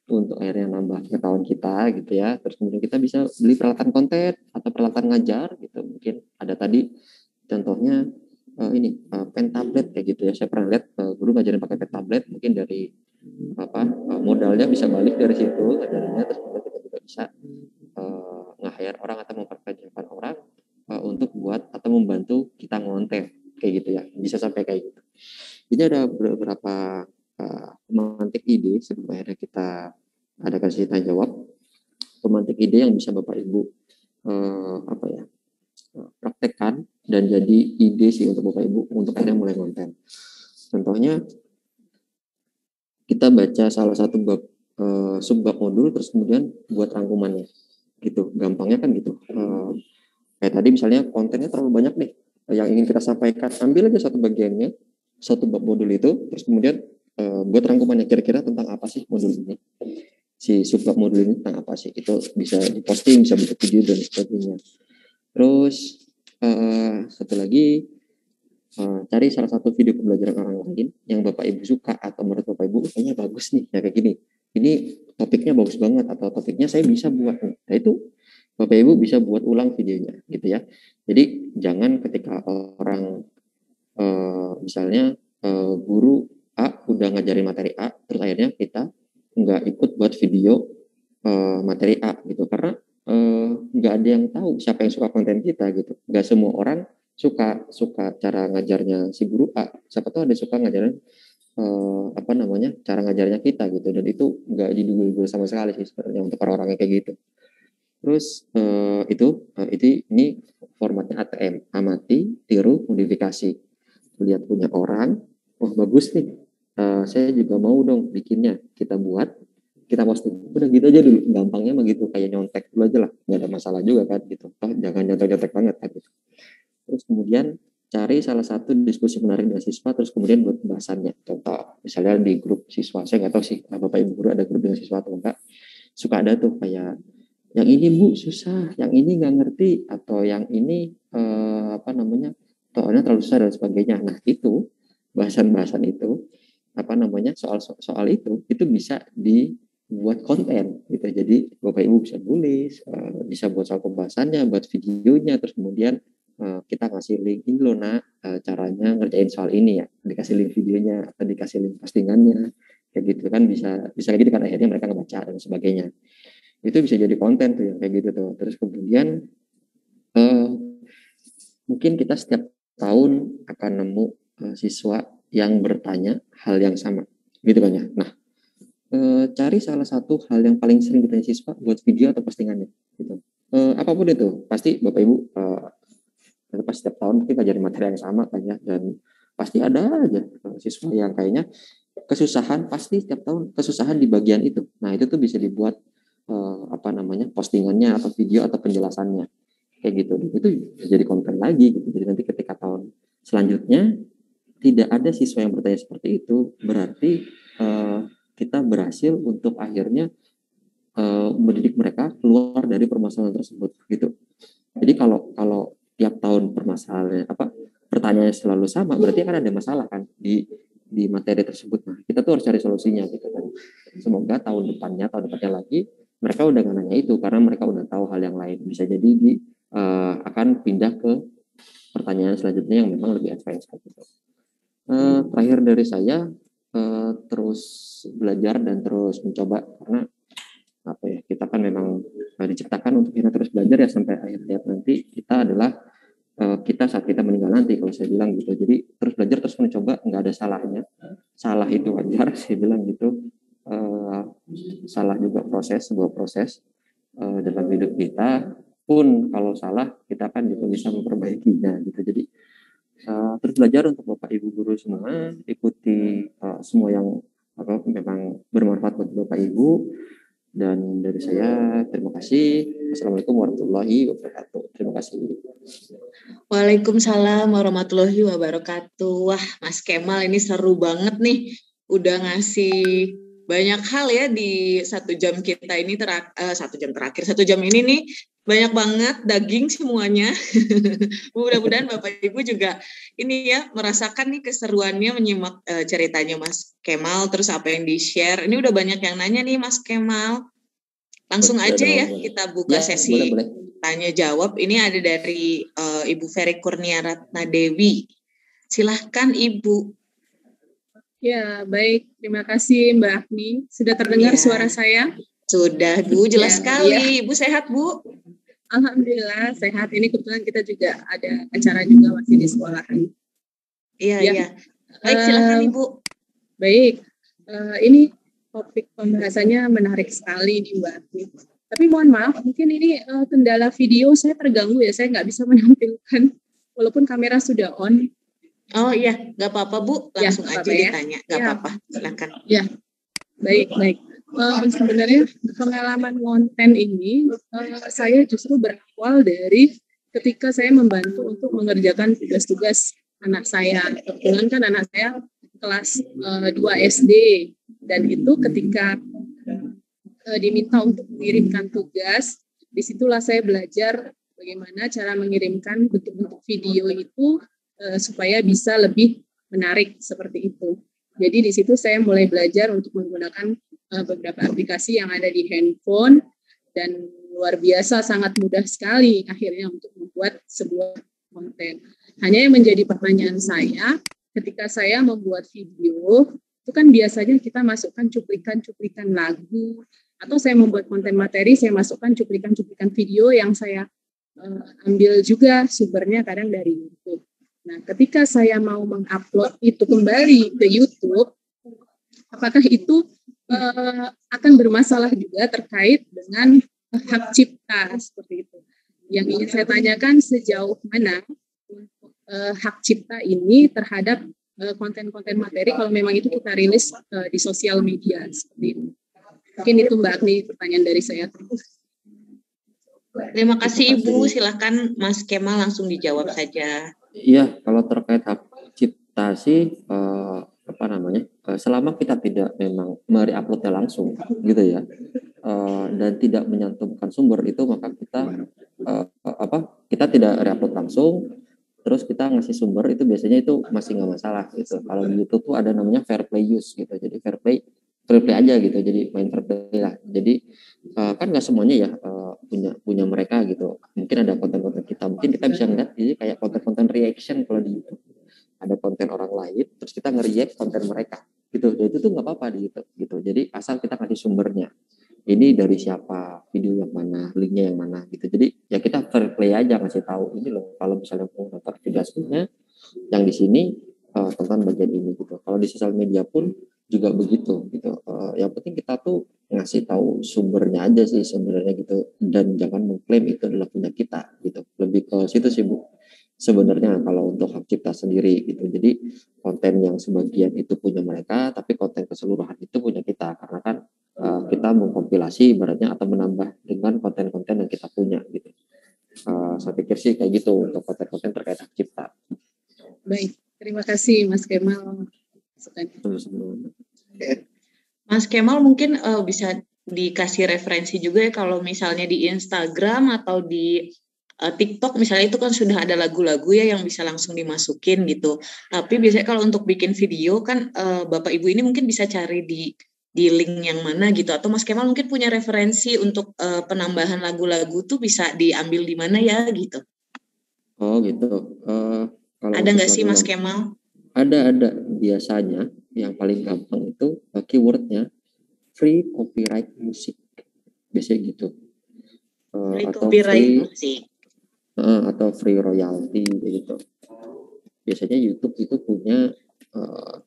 Speaker 1: untuk akhirnya nambah pengetahuan kita gitu ya. Terus kemudian kita bisa beli peralatan konten atau peralatan ngajar gitu. Mungkin ada tadi contohnya pen tablet kayak gitu ya. Saya pernah lihat guru ngajarin pakai pen tablet, mungkin dari modalnya bisa balik dari situ ngajarinnya, terus kemudian kita juga bisa nge-hire orang atau memperkerjakan orang untuk buat atau membantu kita ngonten kayak gitu ya, bisa sampai kayak gitu. Jadi ada beberapa pemantik ide sebelum akhirnya kita adakan sesi tanya jawab, pemantik ide yang bisa Bapak Ibu praktekkan dan jadi ide sih untuk Bapak Ibu untuk akhirnya mulai konten. Contohnya kita baca salah satu bab subbab modul, terus kemudian buat rangkumannya gitu, gampangnya kan gitu. Kayak tadi misalnya kontennya terlalu banyak nih yang ingin kita sampaikan, ambil aja satu bagiannya, satu bab modul itu, terus kemudian buat rangkumannya kira-kira tentang apa sih modul ini, si subbab modul ini tentang apa sih, itu bisa diposting, bisa bentuk video dan sebagainya. Terus satu lagi, cari salah satu video pembelajaran orang lain yang Bapak Ibu suka atau menurut Bapak Ibu kayaknya bagus nih ya, kayak gini, ini topiknya bagus banget atau topiknya saya bisa buat. Nah itu Bapak Ibu bisa buat ulang videonya gitu ya. Jadi jangan ketika orang misalnya guru A udah ngajarin materi A, terus akhirnya kita nggak ikut buat video materi A gitu, karena nggak ada yang tahu siapa yang suka konten kita gitu. Nggak semua orang suka cara ngajarnya si guru A, siapa tahu ada suka ngajarin cara ngajarnya kita gitu, dan itu nggak didugul sama sekali sih sebenarnya untuk orang-orang kayak gitu. Terus ini formatnya ATM, amati, tiru, modifikasi. Lihat punya orang, oh bagus nih, saya juga mau dong bikinnya, kita buat, kita posting, udah gitu aja dulu, gampangnya begitu, kayak nyontek dulu aja lah, nggak ada masalah juga kan gitu, jangan nyontek banget kan gitu. Terus kemudian cari salah satu diskusi menarik dengan siswa, terus kemudian buat pembahasannya. Contoh misalnya di grup siswa, saya nggak tahu sih Bapak Ibu guru ada grup dengan siswa atau enggak, suka ada tuh kayak yang ini Bu susah, yang ini nggak ngerti, atau yang ini soalnya terlalu susah dan sebagainya. Nah itu bahasan-bahasan itu soal itu bisa dibuat konten gitu. Jadi Bapak Ibu bisa tulis, bisa buat soal pembahasannya, buat videonya, terus kemudian kita ngasih link, ini loh nak caranya ngerjain soal ini ya, dikasih link videonya atau dikasih link postingannya kayak gitu kan, bisa kayak gitu kan, akhirnya mereka ngebaca dan sebagainya. Itu bisa jadi konten tuh yang kayak gitu tuh. Terus kemudian mungkin kita setiap tahun akan nemu siswa yang bertanya hal yang sama gitu kan ya. Nah cari salah satu hal yang paling sering ditanya siswa buat video atau postingannya gitu. Apapun itu pasti Bapak Ibu pas setiap tahun kita ngajarin materi yang sama kan ya, dan pasti ada aja siswa yang kayaknya kesusahan, pasti setiap tahun kesusahan di bagian itu. Nah itu tuh bisa dibuat postingannya atau video atau penjelasannya kayak gitu. Itu jadi konten lagi gitu. Jadi nanti ketika tahun selanjutnya tidak ada siswa yang bertanya seperti itu, berarti kita berhasil untuk akhirnya mendidik mereka keluar dari permasalahan tersebut gitu. Jadi kalau tiap tahun pertanyaannya selalu sama, berarti akan ada masalah kan di materi tersebut. Nah kita tuh harus cari solusinya gitu kan. Semoga tahun depannya lagi mereka udah nggak nanya itu, karena mereka udah tahu hal yang lain. Bisa jadi akan pindah ke pertanyaan selanjutnya yang memang lebih advance gitu. Terakhir dari saya, terus belajar dan terus mencoba, karena kita kan memang diciptakan untuk kita terus belajar ya sampai akhir hayat nanti. Kita adalah kita saat kita meninggal nanti, kalau saya bilang gitu. Jadi terus belajar, terus mencoba, nggak ada salahnya. Salah itu wajar, saya bilang gitu. Salah juga sebuah proses dalam hidup kita. Pun kalau salah, kita kan juga bisa memperbaikinya gitu. Jadi terus belajar untuk Bapak Ibu guru semua, ikuti semua yang memang bermanfaat buat Bapak Ibu. Dan dari saya terima kasih. Assalamualaikum warahmatullahi wabarakatuh. Terima kasih.
Speaker 2: Waalaikumsalam warahmatullahi wabarakatuh. Wah, Mas Kemal ini seru banget nih. Udah ngasih banyak hal ya di 1 jam kita ini 1 jam ini nih, banyak banget daging semuanya. Mudah-mudahan Bapak Ibu juga ini ya merasakan nih keseruannya menyimak ceritanya Mas Kemal, terus apa yang di-share. Ini udah banyak yang nanya nih Mas Kemal. Langsung aja ya kita buka sesi tanya jawab. Ini ada dari Ibu Ferry Kurnia Ratna Dewi. Silahkan Ibu.
Speaker 7: Ya, baik. Terima kasih Mbak Afni. Sudah terdengar suara saya?
Speaker 2: Sudah, Bu. Jelas sekali. Ibu sehat, Bu?
Speaker 7: Alhamdulillah sehat. Ini kebetulan kita juga ada acara juga masih di sekolahan.
Speaker 2: Iya. Baik, silakan Ibu.
Speaker 7: Baik. Ini topik pembahasannya menarik sekali nih Mbak Afni. Tapi mohon maaf, mungkin ini kendala video saya terganggu ya. Saya nggak bisa menampilkan walaupun kamera sudah on.
Speaker 2: Oh iya, nggak apa-apa Bu, langsung aja ditanya, nggak apa-apa, silakan.
Speaker 7: Ya, baik. Sebenarnya pengalaman konten ini saya justru berawal dari ketika saya membantu untuk mengerjakan tugas-tugas anak saya. Kebetulan kan anak saya kelas 2 SD dan itu ketika diminta untuk mengirimkan tugas, disitulah saya belajar bagaimana cara mengirimkan bentuk-bentuk video itu supaya bisa lebih menarik seperti itu. Jadi di situ saya mulai belajar untuk menggunakan beberapa aplikasi yang ada di handphone dan luar biasa sangat mudah sekali akhirnya untuk membuat sebuah konten. Hanya yang menjadi pertanyaan saya ketika saya membuat video itu kan biasanya kita masukkan cuplikan-cuplikan lagu atau saya membuat konten materi saya masukkan cuplikan-cuplikan video yang saya ambil juga sumbernya kadang dari YouTube. Nah, ketika saya mau mengupload itu kembali ke YouTube, apakah itu akan bermasalah juga terkait dengan hak cipta seperti itu? Yang ingin saya tanyakan sejauh mana hak cipta ini terhadap konten-konten materi kalau memang itu kita rilis di sosial media seperti itu. Mungkin itu Mbak Agni pertanyaan dari saya.
Speaker 2: Terima kasih Ibu, silakan Mas Kemal langsung dijawab saja.
Speaker 1: Iya, kalau terkait hak cipta sih selama kita tidak memang mereuploadnya langsung gitu ya, dan tidak menyantumkan sumber itu maka kita tidak reupload langsung, terus kita ngasih sumber itu biasanya itu masih nggak masalah gitu. Kalau di YouTube tuh ada namanya fair play use gitu, jadi fair play aja gitu, jadi main fair play lah. Jadi kan nggak semuanya ya punya mereka gitu. Mungkin ada konten-konten kita, mungkin kita bisa ngeliat jadi kayak konten-konten reaction kalau di YouTube. Ada konten orang lain, terus kita nge-react konten mereka gitu. Jadi itu tuh nggak apa-apa di YouTube gitu. Jadi asal kita kasih sumbernya. Ini dari siapa, video yang mana, linknya yang mana gitu. Jadi ya kita fair play aja ngasih tahu ini loh. Kalau misalnya mau nonton video aslinya, yang di sini tonton bagian ini gitu. Kalau di sosial media pun juga begitu gitu. Yang penting kita tuh ngasih tahu sumbernya aja sih sebenarnya gitu, dan jangan mengklaim itu adalah punya kita gitu. Lebih ke situ sih Bu sebenarnya kalau untuk hak cipta sendiri gitu. Jadi konten yang sebagian itu punya mereka, tapi konten keseluruhan itu punya kita, karena kan kita mengkompilasi ibaratnya atau menambah dengan konten-konten yang kita punya gitu. Saya pikir sih kayak gitu untuk konten-konten terkait hak cipta.
Speaker 7: Baik, terima kasih Mas Kemal.
Speaker 2: Mas Kemal mungkin bisa dikasih referensi juga ya kalau misalnya di Instagram atau di TikTok misalnya itu kan sudah ada lagu-lagu ya yang bisa langsung dimasukin gitu. Tapi biasanya kalau untuk bikin video kan Bapak Ibu ini mungkin bisa cari di link yang mana gitu, atau Mas Kemal mungkin punya referensi untuk penambahan lagu-lagu tuh bisa diambil di mana ya gitu.
Speaker 1: Oh gitu.
Speaker 2: Ada nggak sih Mas Kemal?
Speaker 1: Ada biasanya yang paling gampang itu keywordnya free copyright music biasanya gitu,
Speaker 2: atau free musik
Speaker 1: atau free royalty gitu. Biasanya YouTube itu punya,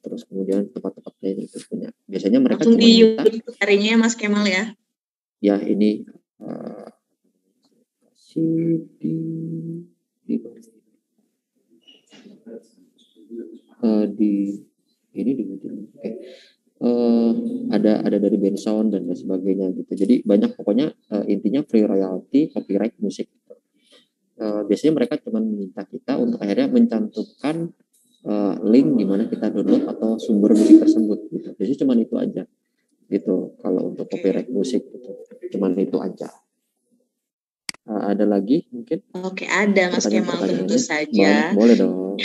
Speaker 1: terus kemudian tempat-tempat lain itu punya. Biasanya mereka
Speaker 2: langsung di YouTube carinya Mas Kemal ya.
Speaker 1: Ya ini ada dari Bensound dan sebagainya gitu. Jadi banyak pokoknya intinya free royalty copyright musik. Biasanya mereka cuma meminta kita untuk akhirnya mencantumkan link di mana kita download atau sumber musik tersebut gitu. Jadi cuma itu aja gitu kalau untuk copyright musik gitu. Cuma itu aja. Ada lagi mungkin?
Speaker 2: Oke, ada Mas Kemal tentu saja.
Speaker 1: Boleh dong.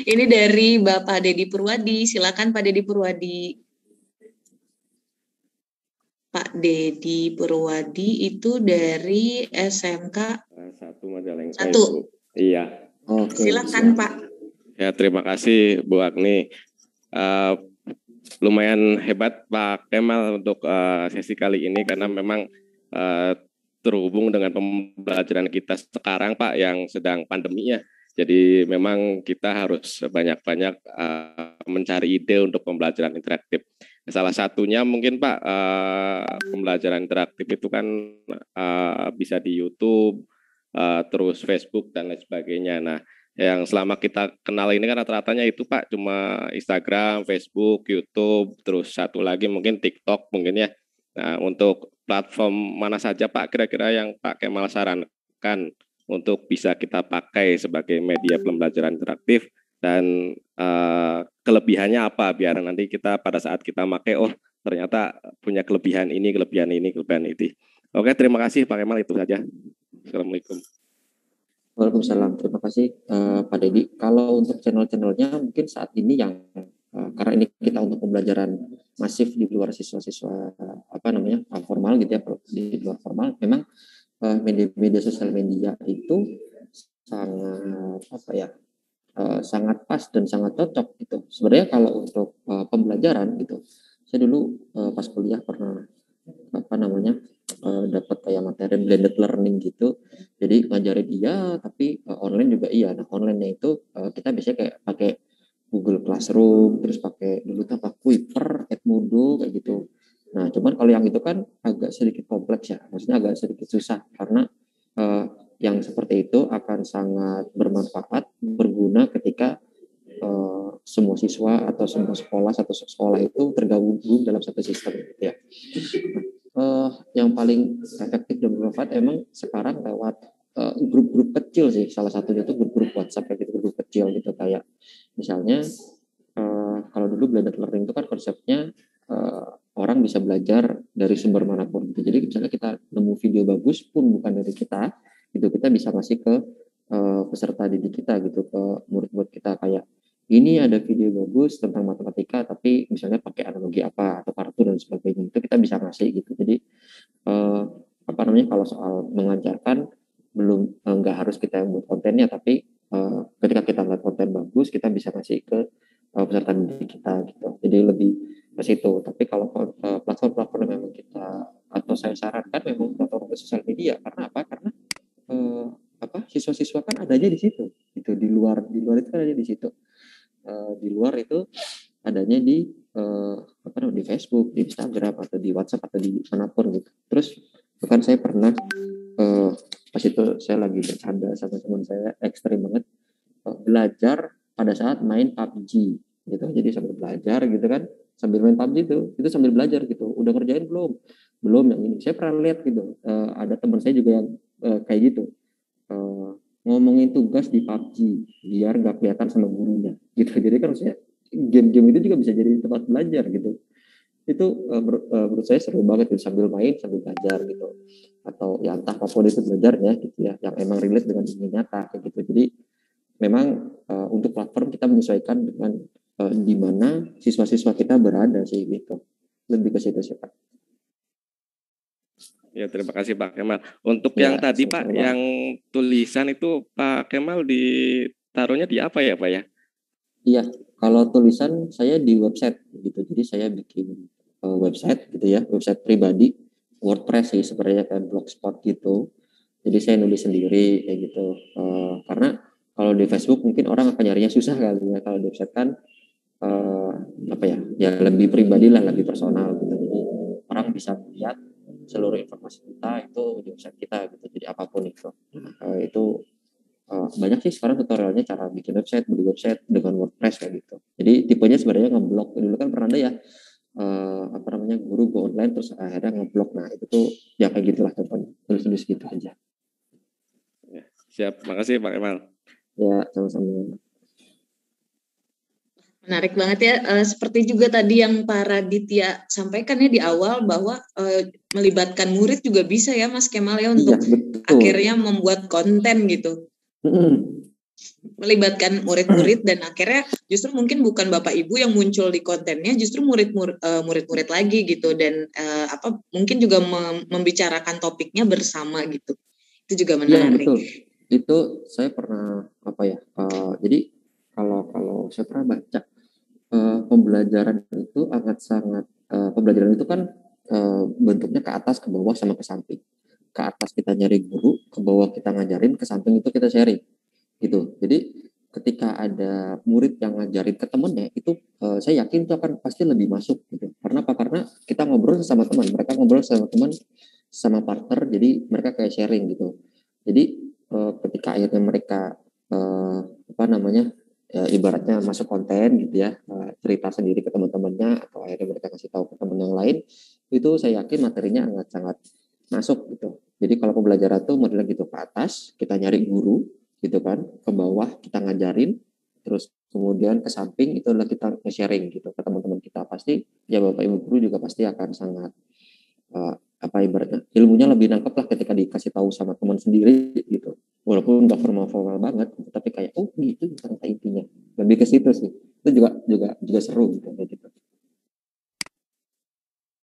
Speaker 2: Ini dari Bapak Dedi Purwadi. Silakan Pak Dedi Purwadi. Pak Dedi Purwadi itu dari SMK
Speaker 8: 1 Majalengka.
Speaker 2: 1.
Speaker 8: Iya.
Speaker 2: Silakan Pak.
Speaker 8: Ya, terima kasih Bu Agni. Lumayan hebat Pak Kemal untuk sesi kali ini karena memang terhubung dengan pembelajaran kita sekarang Pak yang sedang pandemi ya. Jadi memang kita harus banyak-banyak mencari ide untuk pembelajaran interaktif. Salah satunya mungkin Pak pembelajaran interaktif itu kan bisa di YouTube, terus Facebook dan lain sebagainya. Nah, yang selama kita kenal ini kan rata-ratanya itu Pak cuma Instagram, Facebook, YouTube, terus satu lagi mungkin TikTok mungkin ya. Nah, untuk platform mana saja Pak kira-kira yang Pak Kemal sarankan untuk bisa kita pakai sebagai media pembelajaran interaktif dan kelebihannya apa biar nanti kita pada saat kita pakai ternyata punya kelebihan ini, kelebihan itu. Oke, terima kasih Pak Kemal, itu saja. Assalamualaikum.
Speaker 1: Waalaikumsalam. Terima kasih Pak Dedi. Kalau untuk channel-channelnya mungkin saat ini yang karena ini kita untuk pembelajaran masif di luar siswa-siswa formal gitu ya, di luar formal, memang media sosial media itu sangat sangat pas dan sangat cocok gitu. Sebenarnya kalau untuk pembelajaran gitu, saya dulu pas kuliah pernah dapat kayak materi blended learning gitu. Jadi ngajarin iya, tapi online juga iya. Nah, online-nya itu kita biasanya kayak pakai Google Classroom, terus pakai dulu tuh Kuiper, Edmodo kayak gitu. Nah, cuman kalau yang itu kan agak sedikit kompleks ya, maksudnya agak sedikit susah karena yang seperti itu akan sangat bermanfaat, berguna ketika semua siswa atau semua sekolah, satu sekolah itu tergabung dalam satu sistem gitu ya. Yang paling efektif dan bermanfaat emang sekarang lewat grup-grup kecil sih, salah satunya itu grup-grup WhatsApp kayak gitu, grup kecil gitu, kayak misalnya kalau dulu blended learning itu kan konsepnya orang bisa belajar dari sumber manapun gitu. Jadi misalnya kita nemu video bagus pun bukan dari kita, itu kita bisa ngasih ke peserta didik kita gitu, ke murid-murid kita, kayak ini ada video bagus tentang matematika tapi misalnya pakai analogi apa atau kartun dan sebagainya, itu kita bisa ngasih gitu. Jadi kalau soal mengajarkan belum nggak harus kita yang buat kontennya, tapi ketika kita lihat konten bagus kita bisa ngasih ke peserta didik kita gitu. Jadi lebih ke situ. Tapi kalau platform-platform yang memang kita atau saya sarankan memang platform sosial media, karena apa? Karena siswa-siswa kan adanya di situ. Itu di luar itu kan adanya di situ. Di luar itu adanya di di Facebook, di Instagram atau di WhatsApp atau di manapun gitu. Terus bahkan saya pernah pas itu saya lagi bercanda sama teman saya, ekstrim banget, belajar pada saat main PUBG gitu. Jadi sambil belajar gitu kan, sambil main PUBG itu sambil belajar gitu. Udah ngerjain belum yang ini. Saya pernah lihat gitu, ada teman saya juga yang kayak gitu, ngomongin tugas di PUBG biar nggak kelihatan sama gurunya gitu. Jadi kan maksudnya game-game itu juga bisa jadi tempat belajar gitu. Itu menurut saya seru banget gitu, sambil main sambil belajar gitu, atau ya entah apapun itu belajarnya gitu ya, yang emang relate dengan dunia nyata kayak gitu. Jadi memang untuk platform kita menyesuaikan dengan di mana siswa-siswa kita berada sih gitu, lebih ke situ sih Pak.
Speaker 8: Ya, terima kasih Pak Kemal. Untuk yang tadi Pak, yang tulisan itu Pak Kemal ditaruhnya di apa ya Pak ya?
Speaker 1: Iya, kalau tulisan saya di website gitu. Jadi saya bikin website gitu ya, website pribadi, WordPress sih sebenarnya, kayak blogspot gitu. Jadi saya nulis sendiri kayak gitu. Karena kalau di Facebook mungkin orang akan nyarinya susah kali ya. Kalau di website kan ya lebih pribadi lah, lebih personal gitu. Jadi orang bisa melihat seluruh informasi kita itu di website kita gitu. Jadi apapun itu, banyak sih sekarang tutorialnya cara bikin website, beli website dengan WordPress kayak gitu. Jadi tipenya sebenarnya ngeblok. Dulu kan pernah ada ya guru go online terus akhirnya ngeblok. Nah itu tuh ya kayak gitulah contohnya, tulis gitu aja.
Speaker 8: Ya, siap, makasih Pak Kemal.
Speaker 1: Ya, sama-sama.
Speaker 2: Menarik banget ya, seperti juga tadi yang Pak Raditya sampaikan ya di awal, bahwa melibatkan murid juga bisa ya Mas Kemal ya, untuk akhirnya membuat konten gitu. Melibatkan murid-murid dan akhirnya justru mungkin bukan Bapak Ibu yang muncul di kontennya, justru murid-murid lagi gitu, dan mungkin juga membicarakan topiknya bersama gitu. Itu juga menarik.
Speaker 1: Iya, betul. Itu saya pernah jadi kalau saya pernah baca pembelajaran itu sangat pembelajaran itu kan bentuknya ke atas, ke bawah, sama ke samping. Ke atas kita nyari guru, ke bawah kita ngajarin, ke samping itu kita sharing gitu. Jadi ketika ada murid yang ngajarin ke temennya itu saya yakin itu akan pasti lebih masuk gitu. Karena apa? Karena kita ngobrol sama teman, mereka ngobrol sama teman, sama partner, jadi mereka kayak sharing gitu. Jadi ketika akhirnya mereka ibaratnya masuk konten gitu ya, cerita sendiri ke teman-temannya atau akhirnya mereka kasih tahu ke teman yang lain, itu saya yakin materinya sangat masuk gitu. Jadi kalau pembelajaran tuh modelnya gitu, ke atas kita nyari guru gitu kan, ke bawah kita ngajarin, terus kemudian ke samping itu adalah kita sharing gitu ke teman-teman kita. Pasti ya Bapak Ibu guru juga pasti akan sangat ibaratnya ilmunya lebih nangkep lah ketika dikasih tahu sama teman sendiri gitu, walaupun nggak formal banget tapi kayak gitu ternyata intinya lebih ke situ sih. Itu juga seru gitu.